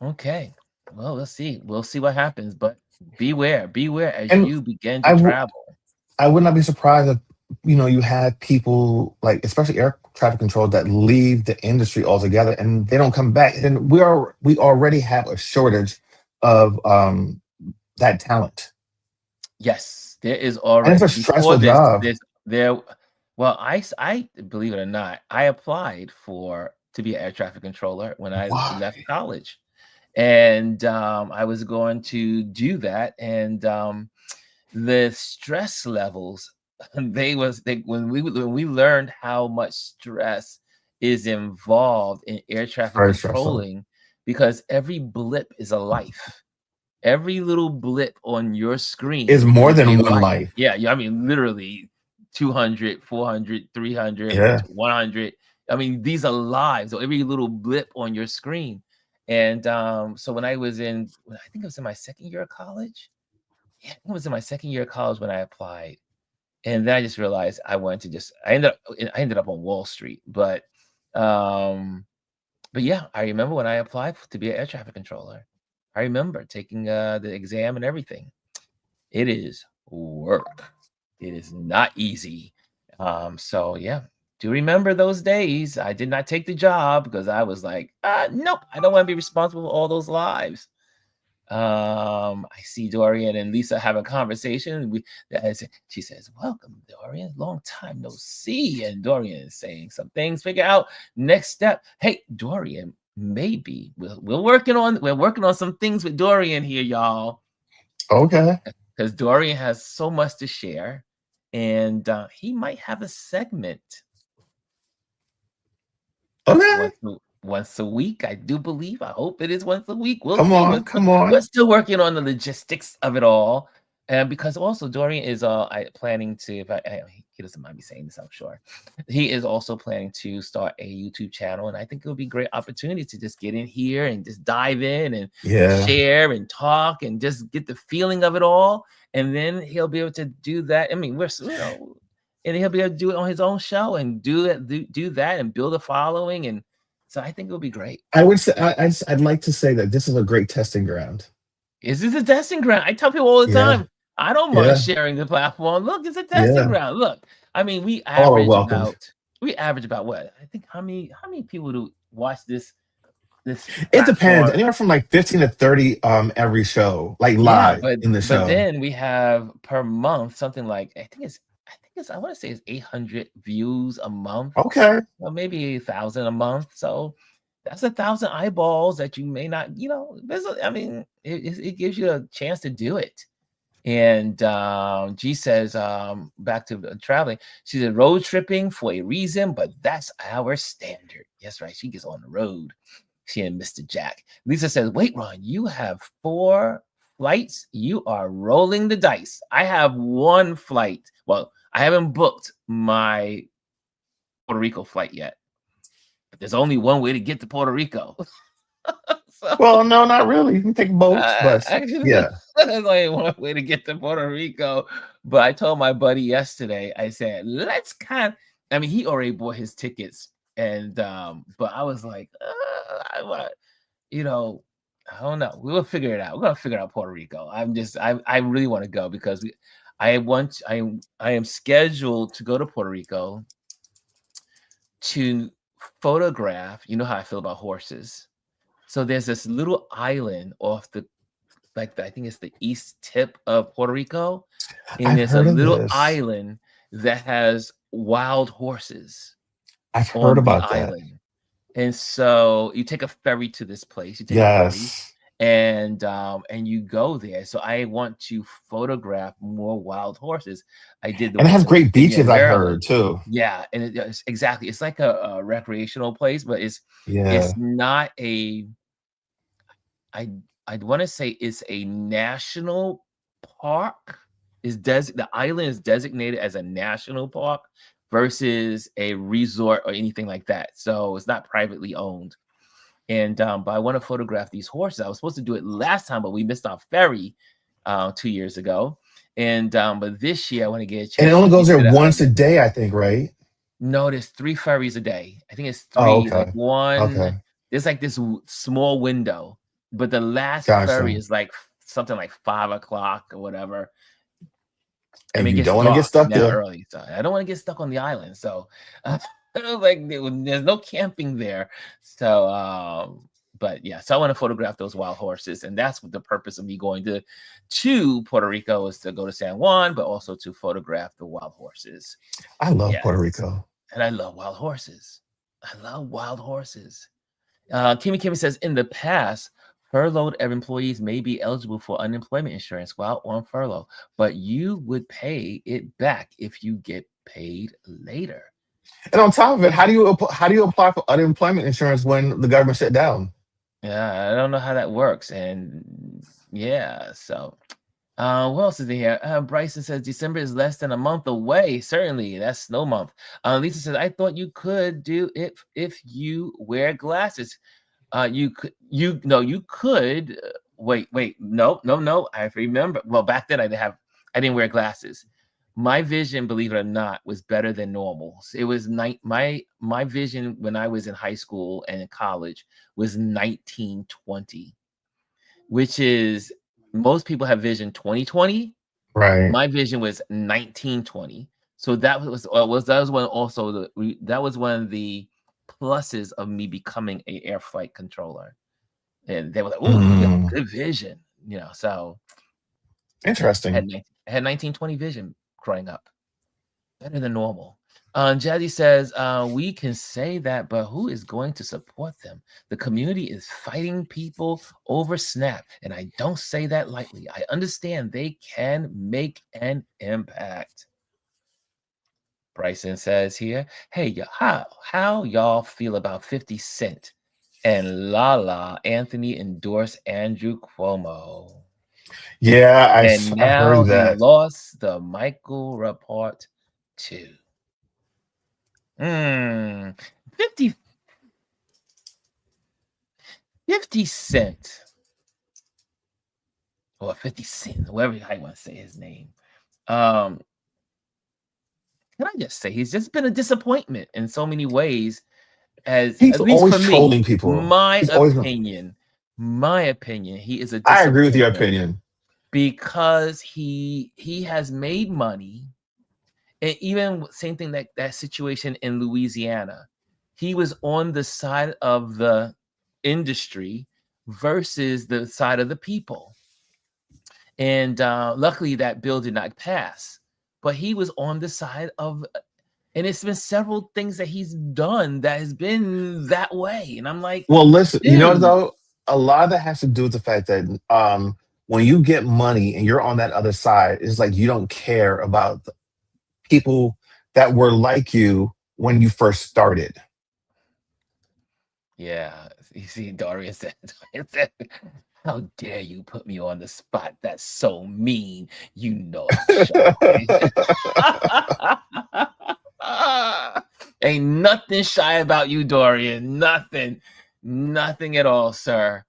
Okay. Well, let's see. We'll see what happens, but beware as And you begin I to w- travel. I would not be surprised if you had people, like especially air traffic control, that leave the industry altogether and they don't come back. And we already have a shortage of that talent. Yes, there is And it's already a before stressful this. job. There. Well, I believe it or not, I applied to be an air traffic controller when I left Why? college, and I was going to do that, and the stress levels when we learned how much stress is involved in air traffic Very stressful. controlling, because every blip is a life. Every little blip on your Is screen more is a than one life. life. Yeah, I mean, literally 200, 400, 300, Yeah. 100. I mean, these are lives. So every little blip on your screen. And so when I think it was in my second year of college. Yeah, I think it was in my second year of college when I applied. And then I just realized I ended up on Wall Street. But yeah, I remember when I applied to be an air traffic controller. I remember taking the exam and everything. It is work. It is not easy. So yeah, do remember those days. I did not take the job because I was like, nope, I don't want to be responsible for all those lives. I see Dorian and Lisa have a conversation. She says, "Welcome, Dorian. Long time no see." And Dorian is saying some things. Figure out next step. Hey, Dorian, maybe we're working on some things with Dorian here, y'all, Okay. because Dorian has so much to share, and he might have a segment Okay. once a week. I do believe. I hope it is once a week. We'll Come see. on. Come We're on. still working on the logistics of it all, and because also Dorian is planning to. If he doesn't mind me saying this, I'm sure he is also planning to start a YouTube channel, and I think it would be a great opportunity to just get in here and just dive in and Yeah. share and talk and just get the feeling of it all, and then he'll be able to do that. I mean, and he'll be able to do it on his own show and do that and build a following. And so I think it'll be great. I would say I'd like to say that this is a great testing ground. Is this a testing ground? I tell people all the Yeah. time, I don't mind Yeah. sharing the platform. Look, it's a testing Yeah. ground. Look, I mean, All are welcomed. we average about what? I think how many people do watch this It depends. platform? Anywhere from like 15 to 30 every show, like Yeah, live in the but show. then we have per month something like I want to say it's 800 views a month. Okay. Well, maybe 1,000 a month. So that's 1,000 eyeballs that you may not, I mean, it gives you a chance to do it. And G says, back to traveling, she said, road tripping for a reason, but that's our standard. Yes, right. She gets on the road. She and Mr. Jack. Lisa says, wait, Ron, you have 4 flights. You are rolling the dice. I have 1 flight. Well, I haven't booked my Puerto Rico flight yet. But there's only one way to get to Puerto Rico. So, Well, no, not really. You can take boats, but actually, yeah. there's only one way to get to Puerto Rico. But I told my buddy yesterday, I said, I mean, he already bought his tickets. And, but I was like, I don't know. We will figure it out. We're going to figure out Puerto Rico. I really want to go because I am scheduled to go to Puerto Rico to photograph. You know how I feel about horses. So there's this little island off I think it's the east tip of Puerto Rico, and I've there's a heard of little this. island that has wild horses I've heard on the about that. island. And so you take a ferry to this place. You take a ferry, Yes. and you go there. So I want to photograph more wild horses. I did the And it has ones in great Virginia beaches, and I heard Maryland. too. Yeah, and exactly. It's like a recreational place, but Yeah. it's not a. I'd want to say it's a national park. The island is designated as a national park versus a resort or anything like that. So it's not privately owned. And but I want to photograph these horses. I was supposed to do it last time, but we missed our ferry 2 years ago. And but this year I want to get a And it chance to only goes get there to the once a island. day, I think, right? No, there's 3 ferries a day. I think it's Oh, 3, like okay. one. Okay. There's like this small window, but the last ferry Gotcha. is like something like 5 o'clock or whatever. I And mean, it you gets don't want to get dark stuck now there. early, so I don't want to get stuck on the island. So, like there's no camping there. So, but yeah, so I want to photograph those wild horses, and that's what the purpose of me going to Puerto Rico is, to go to San Juan, but also to photograph the wild horses. I love Puerto Yes, Rico. and I love wild horses. I love wild horses. Kimmy says, in the past, furloughed employees may be eligible for unemployment insurance while on furlough, but you would pay it back if you get paid later. And on top of it, how do you apply for unemployment insurance when the government shut down? Yeah, I don't know how that works. And yeah, so what else is in here? Bryson says December is less than a month away. Certainly, that's snow month. Lisa says, I thought you could do it if you wear glasses. You could. Wait, no. I remember. Well, back then I didn't wear glasses. My vision, believe it or not, was better than normal. It was my vision when I was in high school and in college was 1920, which is, most people have vision 2020. Right. My vision was 1920. So that was one of the pluses of me becoming an air flight controller. And they were like, "Oh, you have good vision," So Interesting. I had 1920 vision growing up, better than normal. Jazzy says, we can say that, but who is going to support them? The community is fighting people over Snap, and I don't say that lightly. I understand they can make an impact. Bryson says here, hey, how y'all feel about 50 Cent and Lala Anthony endorse Andrew Cuomo? Yeah, And I've now heard he that. lost the Michael report too. 50 Cent. Or 50 Cent, whatever I want to say his name. Can I just say he's just been a disappointment in so many ways, He's at least always for me. trolling people. My He's always. opinion, he is a I agree with your disappointment opinion. because he has made money. And even same thing, that situation in Louisiana, he was on the side of the industry versus the side of the people. And luckily that bill did not pass, but he was on the side of, and it's been several things that he's done that has been that way. And I'm like, Well, listen, dude, though, a lot of that has to do with the fact that when you get money and you're on that other side, it's like you don't care about the people that were like you when you first started. yeah, you see, Dorian said, how dare you put me on the spot? That's so mean. You know I'm shy. Ain't nothing shy about you, Dorian. Nothing at all, sir.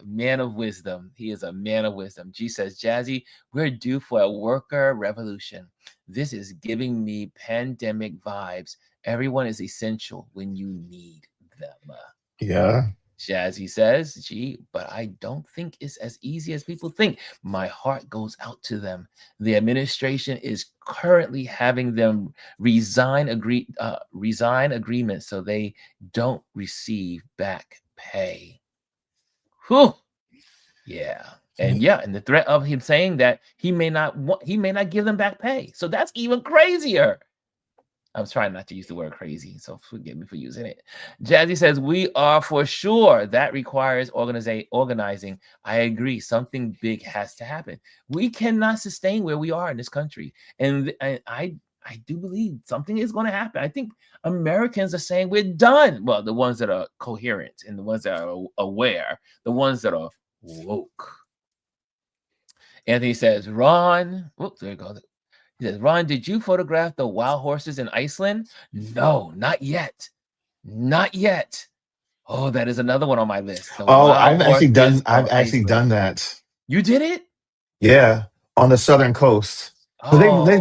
Man of wisdom. He is a man of wisdom. G says, Jazzy, we're due for a worker revolution. This is giving me pandemic vibes. Everyone is essential when you need them. Yeah. Jazzy says, gee, but I don't think it's as easy as people think. My heart goes out to them. The administration is currently having them resign agreements so they don't receive back pay. Whew. Yeah. And the threat of him saying that he may not give them back pay. So that's even crazier. I was trying not to use the word crazy, so forgive me for using it. Jazzy says, we are for sure. That requires organizing. I agree. Something big has to happen. We cannot sustain where we are in this country. And I do believe something is going to happen. I think Americans are saying we're done. Well, the ones that are coherent and the ones that are aware, the ones that are woke. Anthony says, Ron, whoops, there you go. He says, Ron, did you photograph the wild horses in Iceland? No, not yet. Not yet. Oh, that is another one on my list. I've actually done that. You did it? Yeah, on the southern coast. So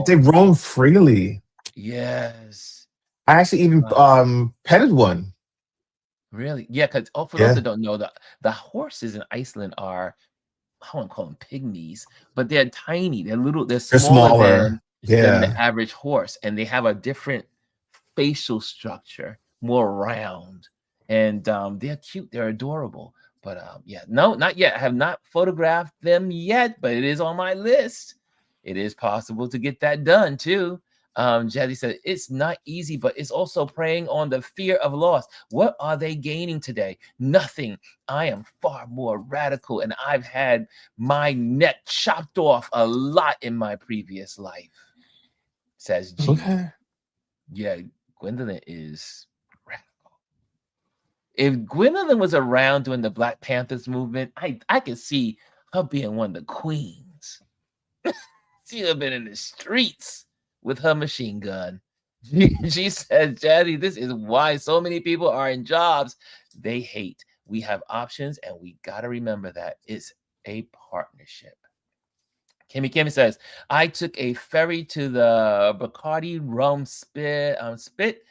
they roam freely. Yes. I actually even petted one. Really? Yeah, because for those that don't know, the horses in Iceland are, I won't call them pygmies, but they're tiny. They're smaller than the average horse, and they have a different facial structure, more round, and they're cute. They're adorable. But yeah, no, not yet. I have not photographed them yet, but it is on my list. It is possible to get that done too. Jazzy said it's not easy, but it's also preying on the fear of loss. What are they gaining today? Nothing. I am far more radical, and I've had my neck chopped off a lot in my previous life, says G. Okay. Yeah, Gwendolyn is radical. If Gwendolyn was around during the Black Panthers movement, I could see her being one of the queens. She would have been in the streets with her machine gun. She said, Jazzy, this is why so many people are in jobs they hate. We have options, and we got to remember that it's a partnership. Kimmy says, I took a ferry to the Bacardi rum spit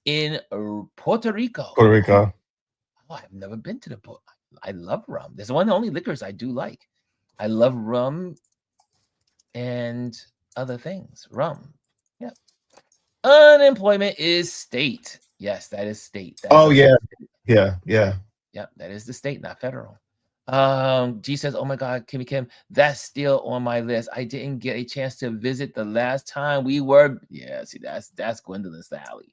in Puerto Rico. Puerto Rico. Oh, I've never been to the boat. I love rum. There's one of the only liquors I do like. I love rum and other things. Rum. Yeah. Unemployment is state. Yes, that is state. That Oh is yeah. state. Yeah. Yeah, that is the state, not federal. G says, oh my God, Kimmy Kim, that's still on my list. I didn't get a chance to visit the last time we were. Yeah, see, that's Gwendolyn Sally.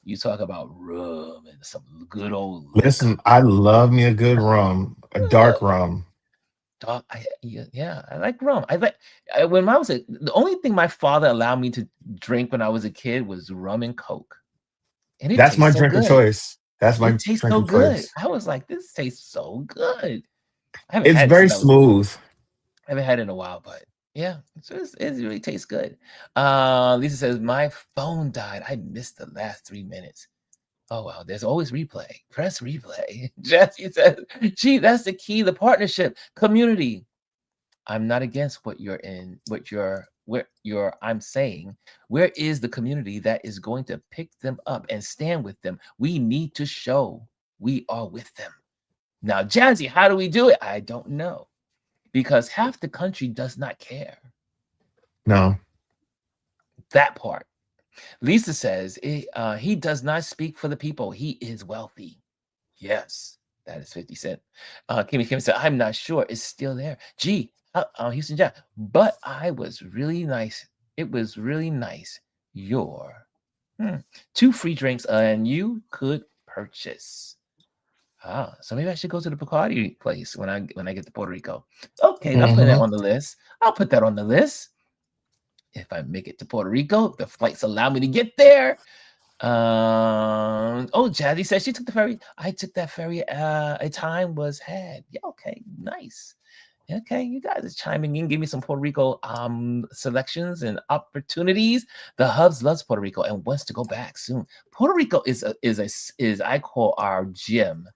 You talk about rum and some good old liquor. Listen, I love me a good rum, a dark rum. Yeah, I like rum. When I was the only thing my father allowed me to drink when I was a kid was rum and Coke. And That's my so drink of choice. That's my it tastes drink so of good. choice. I was like, this tastes so good. I haven't It's had very it smooth. I haven't had it in a while, but yeah, it really tastes good. Lisa says, my phone died. I missed the last 3 minutes. Oh, wow. There's always replay. Press replay. Jesse says, gee, that's the key. The partnership, community. I'm not against I'm saying, where is the community that is going to pick them up and stand with them? We need to show we are with them. Now, Jazzy, how do we do it? I don't know. Because half the country does not care. No. That part. Lisa says, he does not speak for the people. He is wealthy. Yes, that is 50 Cent. Kimmy said, I'm not sure. It's still there. Gee, Houston Jack. But I was really nice. It was really nice. Your 2 free drinks and you could purchase. So maybe I should go to the Bacardi place when I get to Puerto Rico. Okay, I'm putting that on the list. I'll put that on the list. If I make it to Puerto Rico, the flights allow me to get there. Jazzy says she took the ferry. I took that ferry. A time was had. Yeah, okay, nice. Okay, you guys are chiming in. Give me some Puerto Rico selections and opportunities. The Hubs loves Puerto Rico and wants to go back soon. Puerto Rico is I call our gym.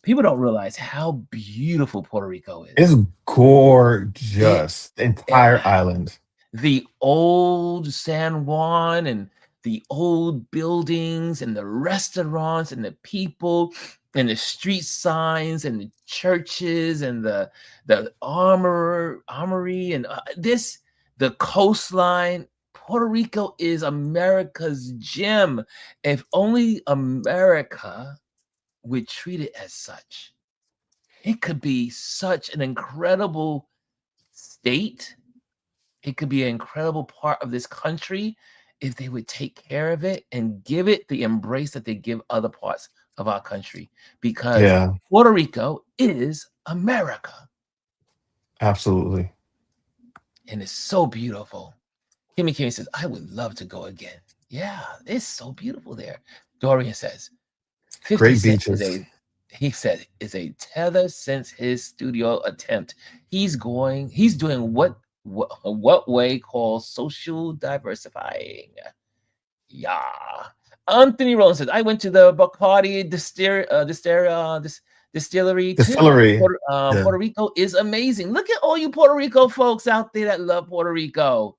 People don't realize how beautiful Puerto Rico is. It's gorgeous. The entire island. The old San Juan and the old buildings and the restaurants and the people and the street signs and the churches and the armory and the coastline. Puerto Rico is America's gem. If only America would treat it as such. It could be such an incredible state. It could be an incredible part of this country if they would take care of it and give it the embrace that they give other parts of our country. Because Puerto Rico is America. Absolutely. And it's so beautiful. Kimmy says, I would love to go again. Yeah, it's so beautiful there. Dorian says, 50 great Cent beaches. He said, is a tether since his studio attempt. He's doing what way called social diversifying. Yeah. Anthony Rowland says, I went to the Bacardi distillery too. Puerto Rico is amazing. Look at all you Puerto Rico folks out there that love Puerto Rico.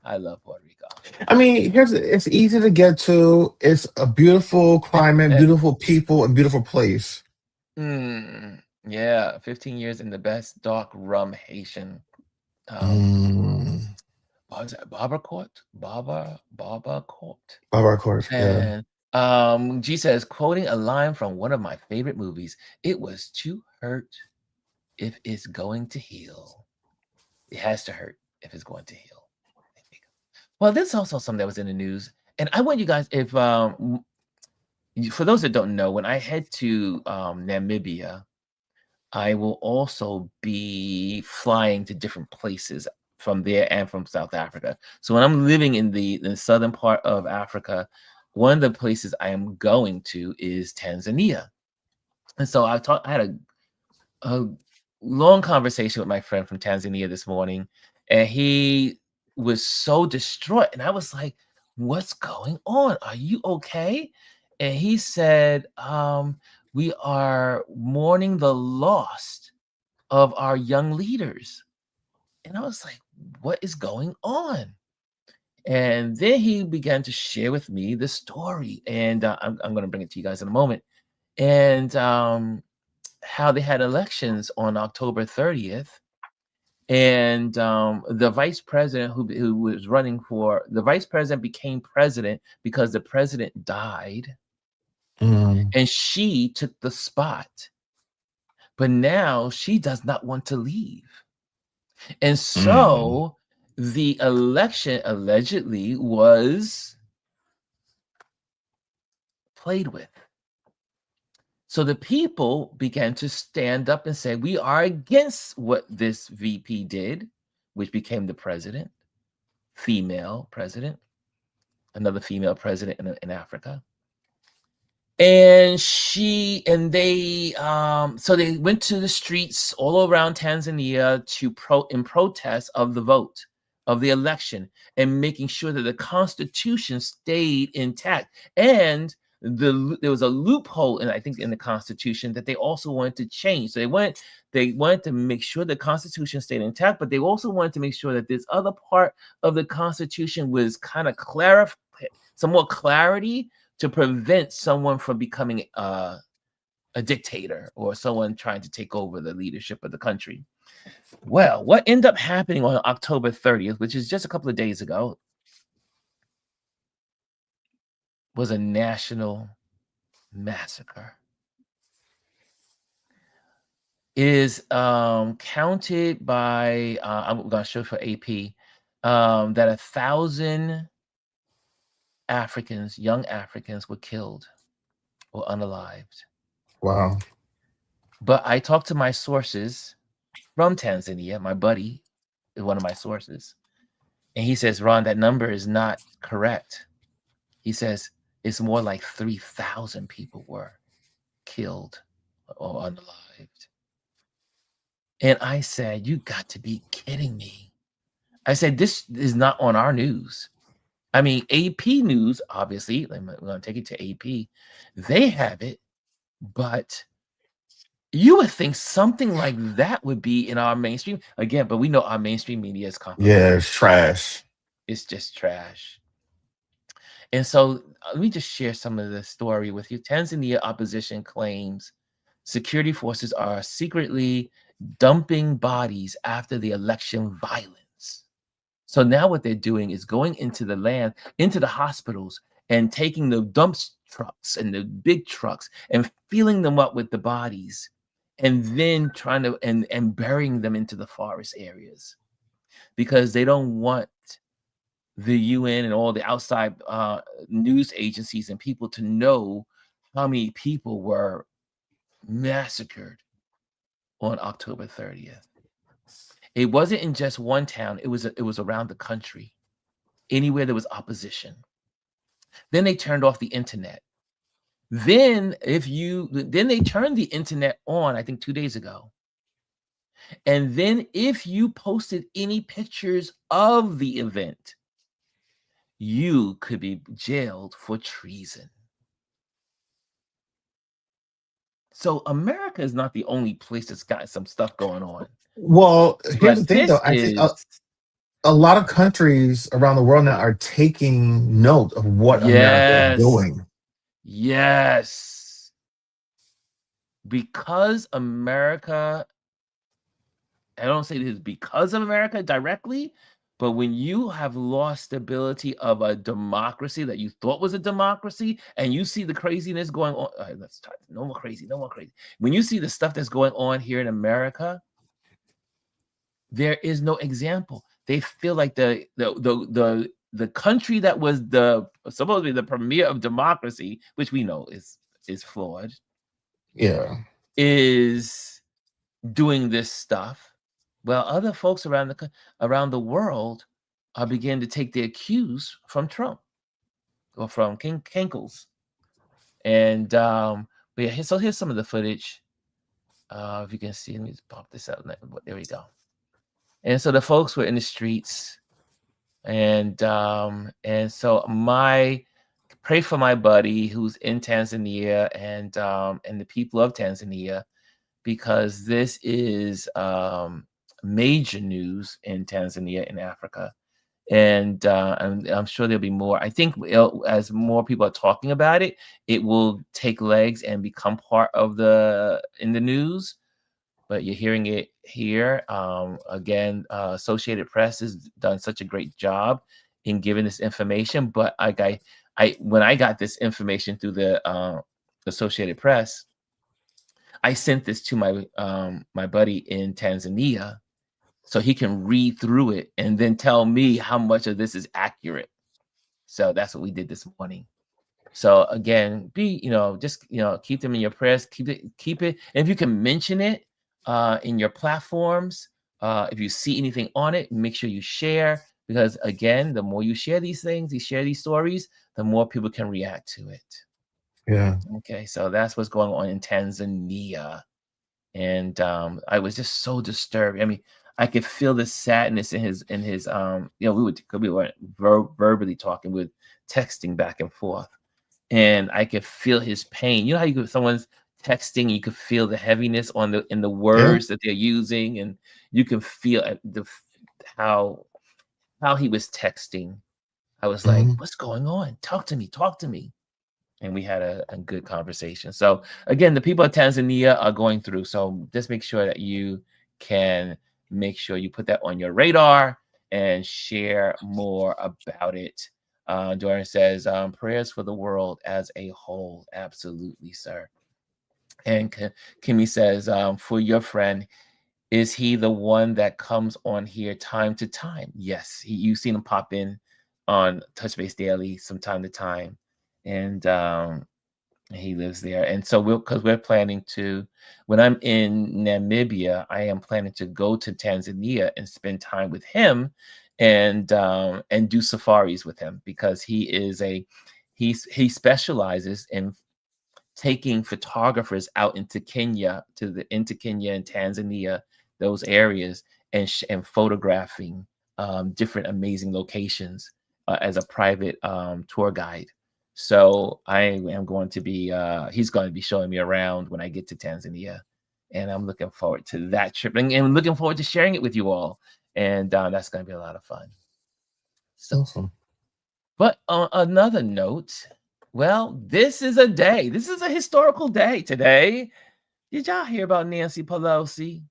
I love Puerto Rico. I mean, it's easy to get to. It's a beautiful climate, beautiful people, and beautiful place. Yeah, 15 years in the best dark rum Haitian. What was that? Barber Court. Barber Court. Yeah. G says, quoting a line from one of my favorite movies, "It was too hurt if it's going to heal. It has to hurt if it's going to heal." Well, there's also something that was in the news, and I want you guys, if for those that don't know, when I head to Namibia, I will also be flying to different places from there and from South Africa. So when I'm living in the southern part of Africa, one of the places I am going to is Tanzania. And so I had a long conversation with my friend from Tanzania this morning, and he was so distraught. And I was like, "What's going on? Are you okay?" And he said, "We are mourning the loss of our young leaders." And I was like, "What is going on?" And then he began to share with me the story, and I'm going to bring it to you guys in a moment. And how they had elections on October 30th, and the vice president who was running for the vice president became president because the president died, Mm, and she took the spot. But now she does not want to leave. And mm. so the election allegedly was played with. So the people began to stand up and say, "We are against what this VP did," which became the president, female president, another female president in Africa. And so they went to the streets all around Tanzania in protest of the vote, of the election, and making sure that the Constitution stayed intact. And there was a loophole I think in the Constitution that they also wanted to change. So they wanted to make sure the Constitution stayed intact, but they also wanted to make sure that this other part of the Constitution was kind of some more clarity, to prevent someone from becoming a dictator or someone trying to take over the leadership of the country. Well, what ended up happening on October 30th, which is just a couple of days ago, was a national massacre. It is counted by, I'm going to show for AP, that 1,000 Africans, young Africans, were killed or unalived. Wow. But I talked to my sources from Tanzania. My buddy is one of my sources. And he says, "Ron, that number is not correct." He says it's more like 3,000 people were killed or unalived. And I said, "You got to be kidding me." I said, "This is not on our news." I mean, AP News, obviously, we're going to take it to AP. They have it, but you would think something like that would be in our mainstream. Again, but we know our mainstream media is Yeah, compromised. it's trash. It's just trash. And so let me just share some of the story with you. Tanzania opposition claims security forces are secretly dumping bodies after the election violence. So now what they're doing is going into the land, into the hospitals, and taking the dump trucks and the big trucks and filling them up with the bodies, and then trying to and burying them into the forest areas, because they don't want the UN and all the outside news agencies and people to know how many people were massacred on October 30th. It wasn't in just one town, it was around the country, anywhere there was opposition. Then they turned off the internet. Then they turned the internet on, I think 2 days ago. And then if you posted any pictures of the event, you could be jailed for treason. So America is not the only place that's got some stuff going on. Well, here's But the thing, this though. I think is a lot of countries around the world now are taking note of what America is yes, doing. yes. Because America, I don't say this because of America directly, But when you have lost stability of a democracy that you thought was a democracy, and you see the craziness going on, all right, let's talk. No more crazy. No more crazy. When you see the stuff that's going on here in America, there is no example. They feel like the country that was supposedly the premier of democracy, which we know is flawed, Yeah. is doing this stuff. Well, other folks around the world are beginning to take their cues from Trump or from Kinkles. And but yeah, so here's some of the footage. If you can see, let me just pop this out. There we go. And so the folks were in the streets, and so pray for my buddy who's in Tanzania and the people of Tanzania, because this is major news in Tanzania, in Africa. And I'm sure there'll be more. I think as more people are talking about it, it will take legs and become part of in the news. But you're hearing it here. Again, Associated Press has done such a great job in giving this information. But when I got this information through the Associated Press, I sent this to my buddy in Tanzania, so he can read through it and then tell me how much of this is accurate. So that's what we did this morning. So again, just keep them in your prayers. Keep it. And if you can mention it in your platforms, if you see anything on it, make sure you share, because again, the more you share these things, these stories, the more people can react to it. Yeah. Okay, so that's what's going on in Tanzania. And I was just so disturbed. I mean, I could feel the sadness in his we weren't verbally talking, we were texting back and forth, and I could feel his pain. You know how someone's texting, you could feel the heaviness in the words that they're using, and you can feel how he was texting. I was like, what's going on? Talk to me. And we had a good conversation. So again, the people of Tanzania are going through. So just make sure that you can make sure you put that on your radar and share more about it. Doran says, prayers for the world as a whole. Absolutely, sir. And Kimmy says, for your friend, is he the one that comes on here time to time? Yes, you've seen him pop in on Touch Base Daily from time to time. And he lives there. And so we're planning to, when I'm in Namibia, I am planning to go to Tanzania and spend time with him and do safaris with him, because he specializes in taking photographers out into Kenya and Tanzania, those areas, and photographing different amazing locations as a private tour guide. So I am going to be, he's going to be showing me around when I get to Tanzania, and I'm looking forward to that trip, and looking forward to sharing it with you all. And that's going to be a lot of fun. So, awesome. But on another note, well, this is a historical day today. Did y'all hear about Nancy Pelosi?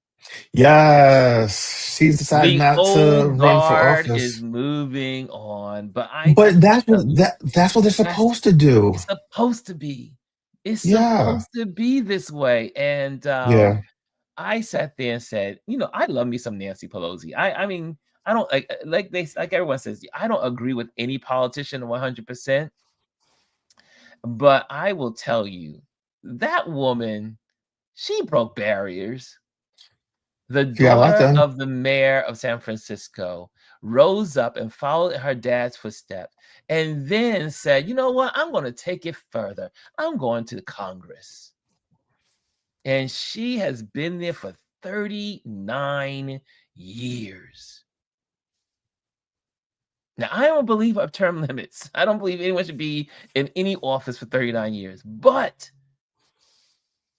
Yes, she's decided The not to old run for guard is office. moving on, but But that's tell you, that's what they're supposed to do. it's supposed to be. It's Yeah. supposed to be this way. And Yeah. I sat there and said, I love me some Nancy Pelosi. I mean, I don't like everyone says, I don't agree with any politician 100%, but I will tell you, that woman, she broke barriers. The She got a lot daughter done. of the mayor of San Francisco rose up and followed her dad's footsteps, and then said, you know what? I'm going to take it further. I'm going to Congress. And she has been there for 39 years. Now, I am a believer of term limits. I don't believe anyone should be in any office for 39 years. But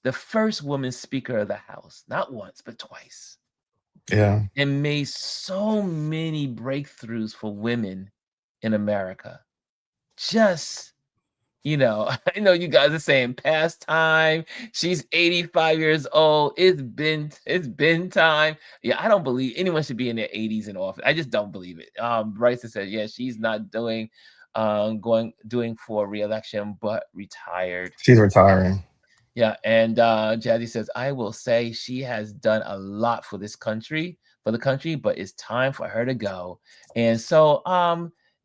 the first woman Speaker of the House, not once, but twice. Yeah. And made so many breakthroughs for women in America. Just You know, I know you guys are saying past time. She's 85 years old. It's been time. Yeah, I don't believe anyone should be in their 80s in office. I just don't believe it. Bryson said, yeah, she's not doing doing for re-election, but retired. She's retiring. Yeah, and Jazzy says, I will say she has done a lot for this country, but it's time for her to go. And so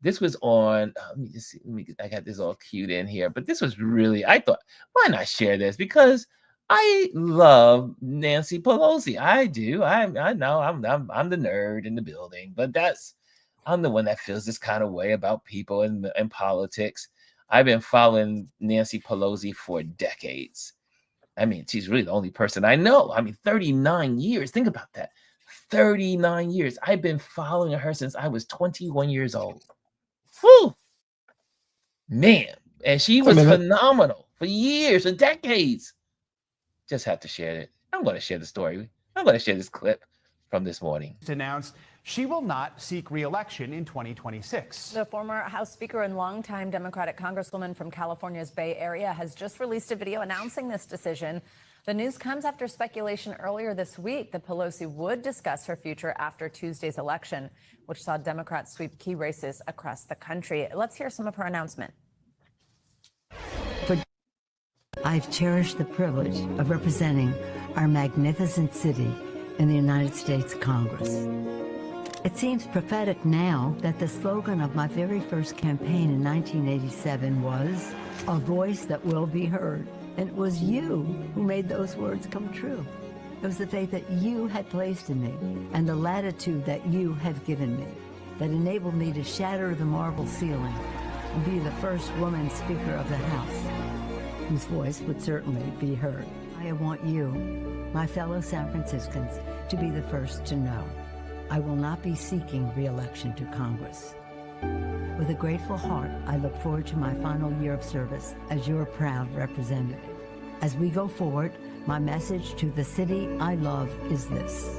this was on let me just see, I got this all cued in here, but this was really, I thought, why not share this? Because I love Nancy Pelosi. I do. I know I'm the nerd in the building, but I'm the one that feels this kind of way about people and politics. I've been following Nancy Pelosi for decades. I mean, she's really the only person I know. I mean, 39 years. Think about that. 39 years. I've been following her since I was 21 years old. Whew. Man. And she was phenomenal for years and decades. Just have to share it. I'm going to share the story. I'm going to share this clip from this morning. Announced she will not seek re-election in 2026. The former House Speaker and longtime Democratic Congresswoman from California's Bay Area has just released a video announcing this decision. The news comes after speculation earlier this week that Pelosi would discuss her future after Tuesday's election, which saw Democrats sweep key races across the country. Let's hear some of her announcement. I've cherished the privilege of representing our magnificent city in the United States Congress. It seems prophetic now that the slogan of my very first campaign in 1987 was, "A voice that will be heard." And it was you who made those words come true. It was the faith that you had placed in me and the latitude that you have given me that enabled me to shatter the marble ceiling and be the first woman Speaker of the House, whose voice would certainly be heard. I want you, my fellow San Franciscans, to be the first to know I will not be seeking re-election to Congress. With a grateful heart, I look forward to my final year of service as your proud representative. As we go forward, my message to the city I love is this: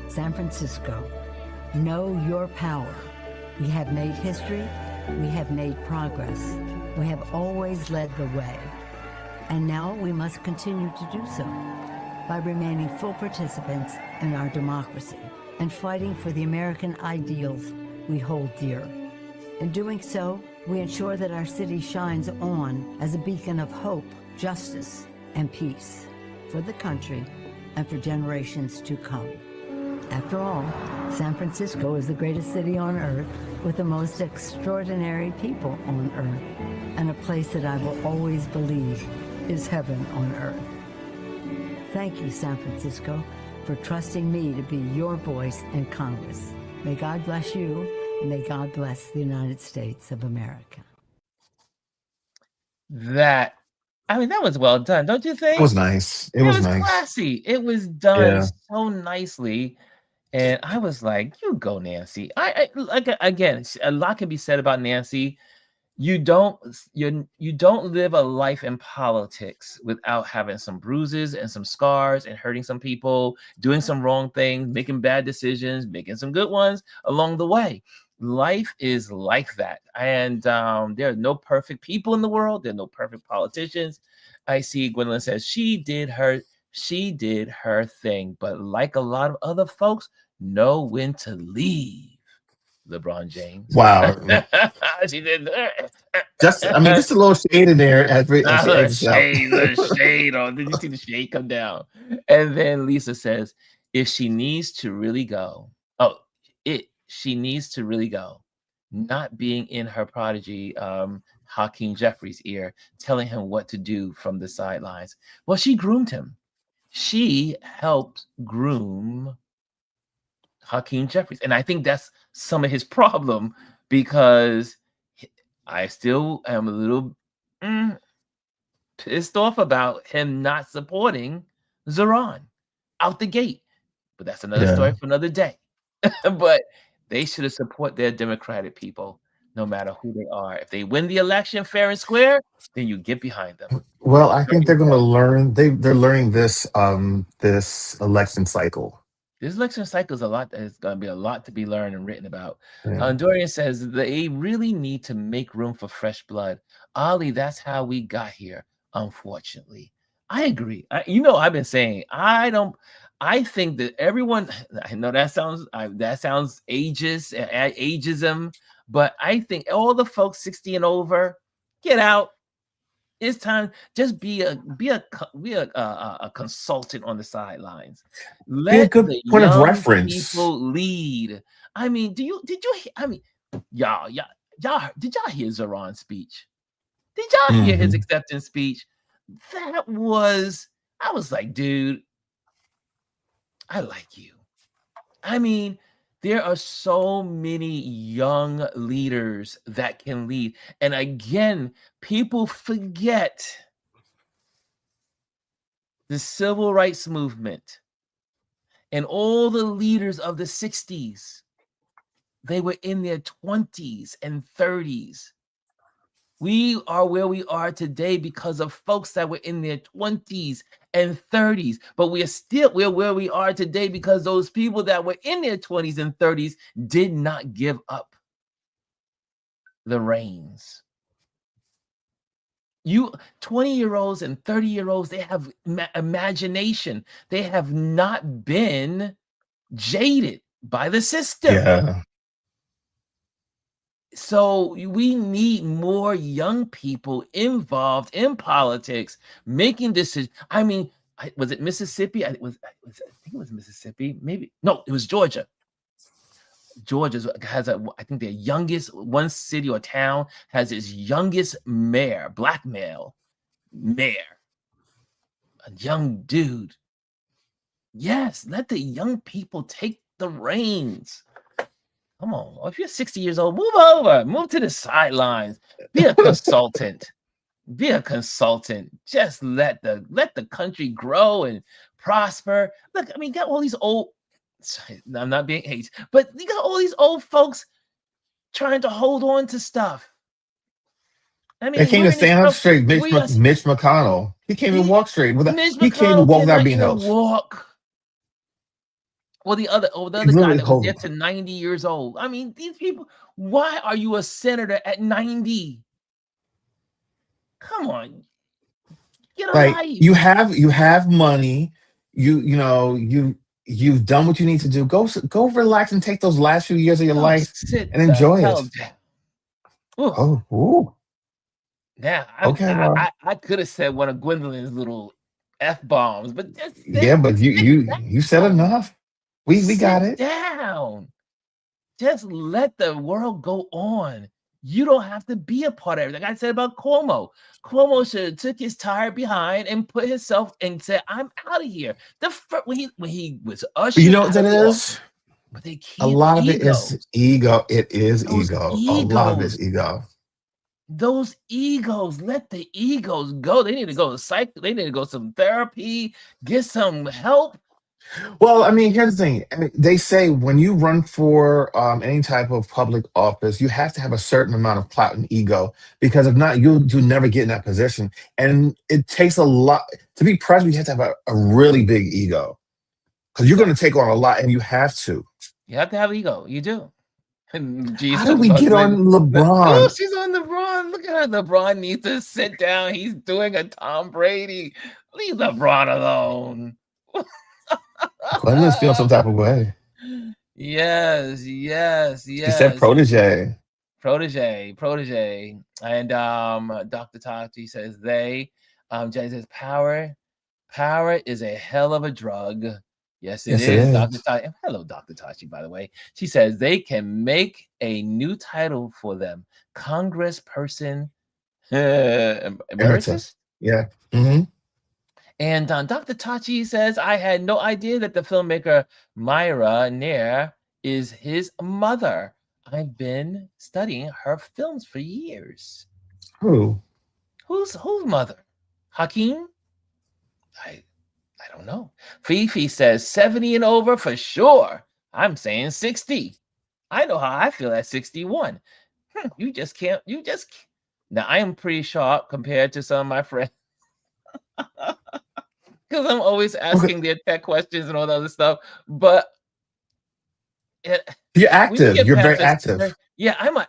San Francisco, know your power. We have made history, we have made progress, we have always led the way. And now we must continue to do so by remaining full participants in our democracy and fighting for the American ideals we hold dear. In doing so, we ensure that our city shines on as a beacon of hope, justice, and peace for the country and for generations to come. After all, San Francisco is the greatest city on earth with the most extraordinary people on earth and a place that I will always believe is heaven on earth. Thank you, San Francisco, for trusting me to be your voice in Congress. May God bless you, and may God bless the United States of America. That was well done, don't you think? It was nice. It was nice. Classy. It was done so nicely. And I was like, you go, Nancy. I like, again, a lot can be said about Nancy. You don't live a life in politics without having some bruises and some scars and hurting some people, doing some wrong things, making bad decisions, making some good ones along the way. Life is like that. And there are no perfect people in the world. There are no perfect politicians. I see Gwendolyn says she did her thing, but like a lot of other folks, know when to leave. LeBron James. Wow. She did. Just a little shade in there. The shade on. Did you see the shade come down? And then Lisa says, if she needs to really go, she needs to really go, not being in her prodigy, Hakeem Jeffries' ear, telling him what to do from the sidelines. Well, she groomed him. She helped groom Hakeem Jeffries. And I think that's some of his problem, because I still am a little pissed off about him not supporting Zoran out the gate. But that's another story for another day. But they should have supported their Democratic people, no matter who they are. If they win the election fair and square, then you get behind them. Well, I think they're going to learn. They're learning this this election cycle. This election cycle is a lot. It's going to be a lot to be learned and written about. Yeah. Dorian says they really need to make room for fresh blood. Ollie, that's how we got here. Unfortunately, I agree. I've been saying I think that everyone. I know that sounds ageism, but I think all the folks 60 and over, get out. It's time. Just be a consultant on the sidelines. Be a Let good the point of young reference. people lead. I mean, did you? I mean, y'all, did y'all hear Zoran's speech? Did y'all hear his acceptance speech? I was like, dude, I like you. I mean, there are so many young leaders that can lead. And again, people forget the civil rights movement and all the leaders of the 60s. They were in their 20s and 30s. We are where we are today because of folks that were in their 20s and 30s. But we're where we are today because those people that were in their 20s and 30s did not give up the reins. You 20-year-olds and 30-year-olds, they have imagination. They have not been jaded by the system. Yeah. So we need more young people involved in politics, making decisions. I mean, was it Mississippi? I think it was Mississippi. Maybe no, it was Georgia. Georgia has I think their youngest, one city or town has its youngest mayor, black male mayor, a young dude. Yes, let the young people take the reins. Come on, if you're 60 years old, move to the sidelines, be a consultant. Be a consultant. Just let the country grow and prosper. Look, I mean, got all these old. I'm not being hate, but you got all these old folks trying to hold on to stuff. I mean, They can't even stand up straight. Mitch McConnell. He can't even walk straight. He can't even walk without being helped. Well, the other guy that was there to 90 years old. I mean, these people. Why are you a senator at 90? Come on, get a life. You have money. You've done what you need to do. Go relax and take those last few years of your life and enjoy it. Oh, now I could have said one of Gwendolyn's little F-bombs, but but you said enough. We got it. Down. Just let the world go on. You don't have to be a part of everything. I said about Cuomo. Cuomo should have took his tired behind and put himself and said, "I'm out of here." When he was ushered. You know what that is? But they keep a lot of it is ego. It is ego. A lot of it is ego. Those egos, let the egos go. They need to go to psych. They need to go some therapy, get some help. Well, I mean, here's the thing. They say when you run for any type of public office, you have to have a certain amount of clout and ego, because if not, you'll never get in that position. And it takes a lot to be president. You have to have a really big ego, because you're going to take on a lot, and you have to. You have to have ego. You do. How do we get on LeBron? Oh, she's on LeBron. Look at her. LeBron needs to sit down. He's doing a Tom Brady. Leave LeBron alone. Gwendolyn's feeling some type of way. Yes. She said protege. And Dr. Tachi says they. Jenny says power is a hell of a drug. Yes, it is. Dr. Tachi. Hello, Dr. Tachi, by the way. She says they can make a new title for them. Congressperson emeritus. Yeah. Mm-hmm. And Dr. Tachi says, I had no idea that the filmmaker Myra Nair is his mother. I've been studying her films for years. Who? Whose mother? Hakeem? I don't know. Fifi says 70 and over for sure. I'm saying 60. I know how I feel at 61. You just can't. Now, I am pretty sharp compared to some of my friends. because I'm always asking their tech questions and all the other stuff. But You're when you active. get You're past very this, active. yeah,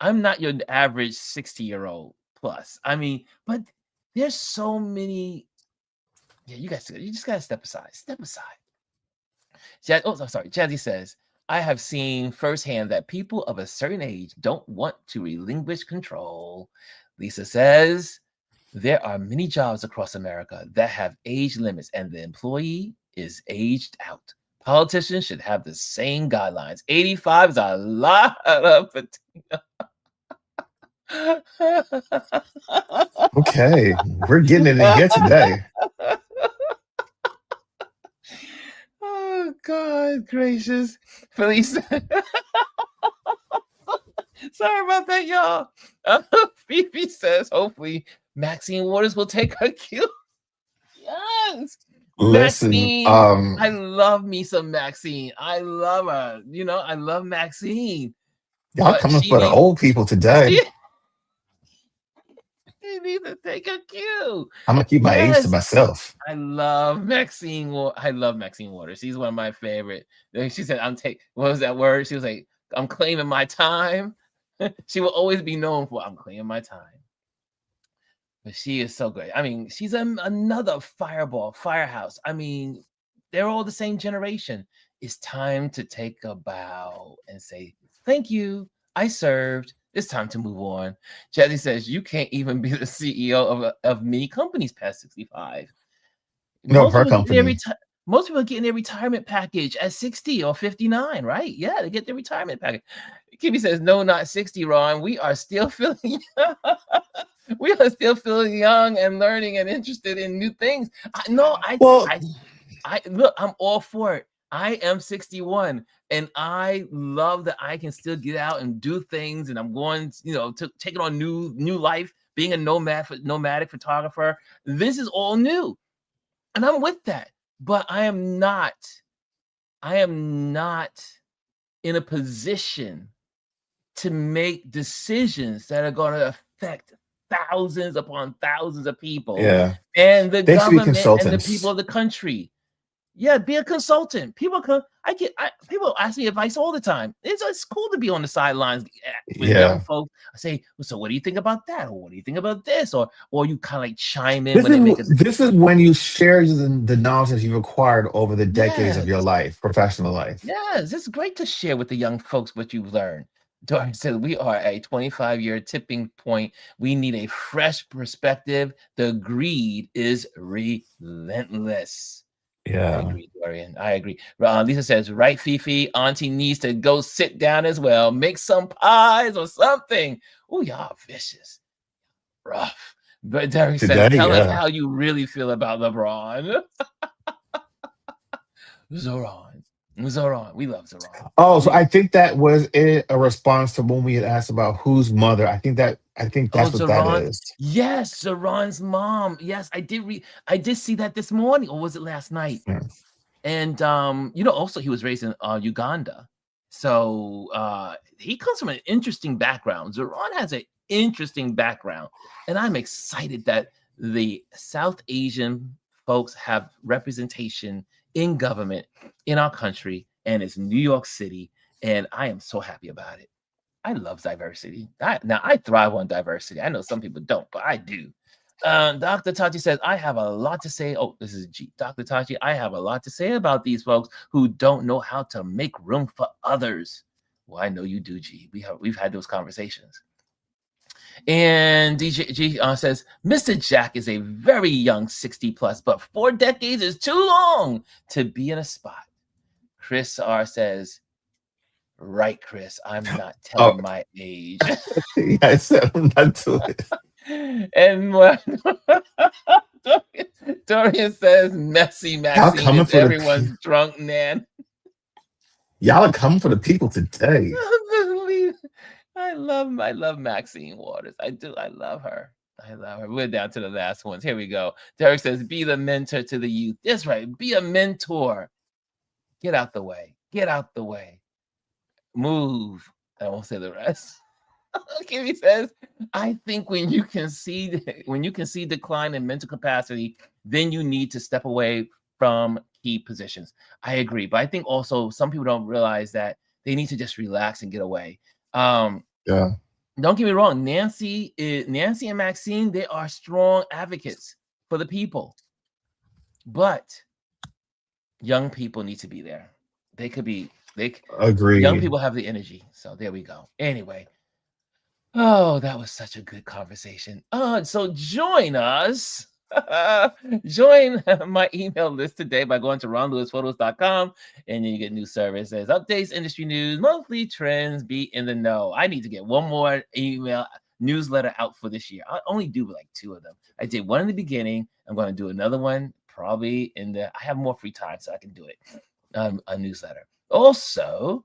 I'm not your average 60-year-old plus. I mean, but there's so many. Yeah, you just gotta step aside. Step aside. I'm sorry. Jazzy says, I have seen firsthand that people of a certain age don't want to relinquish control. Lisa says, there are many jobs across America that have age limits and the employee is aged out. Politicians should have the same guidelines. 85 is a lot of Okay, we're getting it in here today. Oh, God gracious. Felice. Sorry about that, y'all. Fifi says, hopefully, Maxine Waters will take her cue. Yes. Listen, Maxine. I love me some Maxine. I love her. I love Maxine. y'all But coming she for the needs, old people today. she needs to take a cue. I'm gonna keep my age to Yes. myself. I love Maxine. I love Maxine Waters. She's one of my favorite. She said, what was that word? She was like, I'm claiming my time. She will always be known for, I'm claiming my time. But she is so great. I mean, she's another firehouse. I mean, they're all the same generation. It's time to take a bow and say, thank you. I served. It's time to move on. Jazzy says, you can't even be the CEO of many companies past 65. No, her company. Most people are getting their retirement package at 60 or 59, right? Yeah, they get their retirement package. Kimmy says, no, not 60, Ron. We are still feeling young and learning and interested in new things. Look, I'm all for it. I am 61 and I love that I can still get out and do things, and I'm going, to take on new life, being a nomadic photographer. This is all new. And I'm with that. But I am not in a position to make decisions that are going to affect thousands upon thousands of people, Yeah, and the they should be government and the consultants. people of the country. Yeah, be a consultant. People ask me advice all the time. It's cool to be on the sidelines with young folks. I say, so what do you think about that? Or what do you think about this? Or you kind of like chime in when they make a decision. This is when you share the knowledge that you've acquired over the decades of your life, professional life. Yes, it's great to share with the young folks what you've learned. Dory said, we are at a 25-year tipping point. We need a fresh perspective. The greed is relentless. Yeah. I agree, Dorian. I agree. Lisa says, right, Fifi, Auntie needs to go sit down as well. Make some pies or something. Oh, y'all vicious. Rough. But Derek says, tell us how you really feel about LeBron. Zoran. We love Zoran. Oh, so I think that was a response to when we had asked about whose mother. I think that's what that is. Yes, Zoran's mom. Yes, I did see that this morning, or was it last night? Yeah. And also he was raised in Uganda. So he comes from an interesting background. Zoran has an interesting background, and I'm excited that the South Asian folks have representation in government in our country, and it's New York City, and I am so happy about it. I love diversity. I thrive on diversity. I know some people don't, but I do. Dr. Tachi says, I have a lot to say. Oh, this is G. Dr. Tachi, I have a lot to say about these folks who don't know how to make room for others. Well, I know you do, G. We've had those conversations. And DJ G says, Mr. Jack is a very young 60 plus, but 4 decades is too long to be in a spot. Chris R says, right, Chris, I'm not telling my age. Yeah, I said I'm not doing it. And Dorian says, messy Maxine is everyone's drunk nan. Y'all are coming for the people today. I love Maxine Waters. I do. I love her. We're down to the last ones. Here we go. Derek says, be the mentor to the youth. That's right. Be a mentor. Get out the way. Move. I won't say the rest. Kimmy says, I think when you can see decline in mental capacity, then you need to step away from key positions. I agree, but I think also some people don't realize that they need to just relax and get away. Yeah. Don't get me wrong, Nancy and Maxine, they are strong advocates for the people, but young people need to be there. Young Agreed. people have the energy. So there we go. Anyway. Oh, that was such a good conversation. So join us. Join my email list today by going to ronlewisphotos.com, and then you get new services, updates, industry news, monthly trends, be in the know. I need to get one more email newsletter out for this year. I'll only do like 2 of them. I did one in the beginning. I'm going to do another one probably I have more free time so I can do it. A newsletter. Also,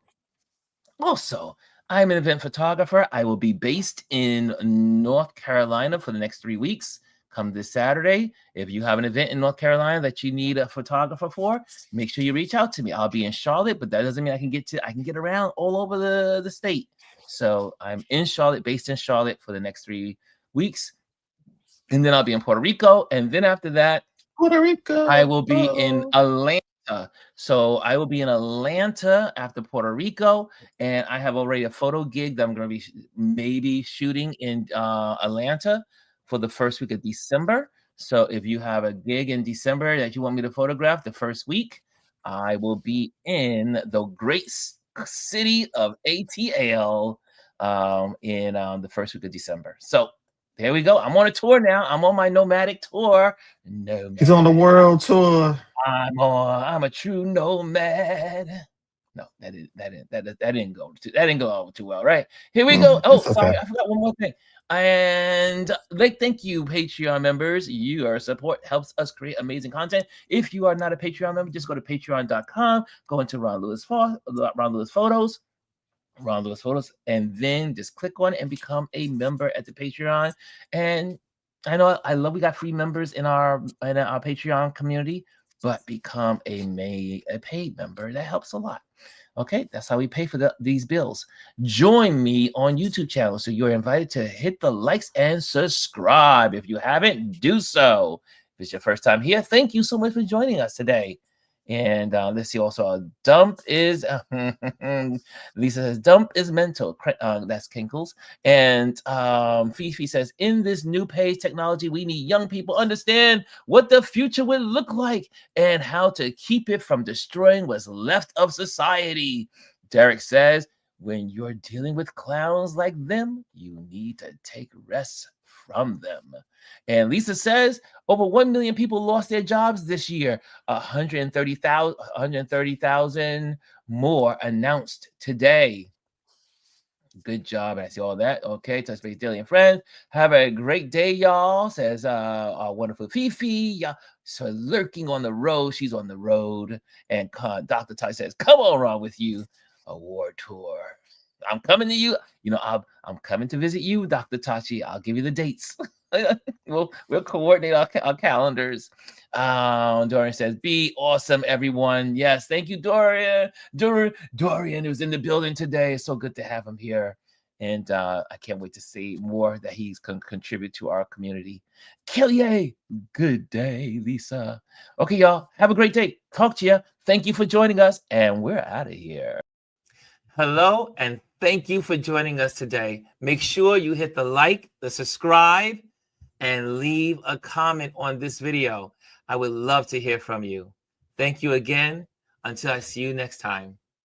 I'm an event photographer. I will be based in North Carolina for the next 3 weeks. Come this Saturday. If you have an event in North Carolina that you need a photographer for, make sure you reach out to me. I'll be in Charlotte, but that doesn't mean I can get around all over the state. So I'm in Charlotte, based in Charlotte for the next 3 weeks. And then I'll be in Puerto Rico. And then after that, Puerto Rico. I will be in Atlanta. So I will be in Atlanta after Puerto Rico, and I have already a photo gig that I'm going to be maybe shooting in Atlanta for the first week of December. So if you have a gig in December that you want me to photograph the first week, I will be in the great city of ATL in the first week of December. So there we go. I'm on a tour now. I'm on my nomadic tour. He's on the world tour. I'm a true nomad. No, that didn't go over too well, right? Here we go. Oh, sorry, I forgot one more thing. And thank you, Patreon members. Your support helps us create amazing content. If you are not a Patreon member, just go to patreon.com, go into Ron Lewis Photos, and then just click on it and become a member at the Patreon. And I love we got free members in our Patreon community, but become a paid member. That helps a lot. Okay, that's how we pay for these bills. Join me on YouTube channel. So you're invited to hit the likes and subscribe. If you haven't, do so. If it's your first time here, thank you so much for joining us today. And let's see also, dump is, Lisa says, dump is mental. That's Kinkles. And Fifi says, in this new page technology, we need young people understand what the future will look like and how to keep it from destroying what's left of society. Derek says, when you're dealing with clowns like them, you need to take rest from them. And Lisa says, over 1 million people lost their jobs this year. 130,000 more announced today. Good job. I see all that. Okay, Touch Base Daily and Friends. Have a great day, y'all, says our wonderful Fifi. So lurking on the road. She's on the road. And Dr. Ty says, come on, Ron, with you. A war tour. I'm coming to you. I'm coming to visit you, Dr. Tachi. I'll give you the dates. we'll coordinate our calendars. Dorian says, be awesome, everyone. Yes, thank you, Dorian. Dorian who's in the building today. It's so good to have him here. And I can't wait to see more that he's can contribute to our community. Kelly, good day, Lisa. Okay, y'all, have a great day. Talk to you. Thank you for joining us, and we're out of here. Hello, and thank you for joining us today. Make sure you hit the like, the subscribe, and leave a comment on this video. I would love to hear from you. Thank you again. Until I see you next time.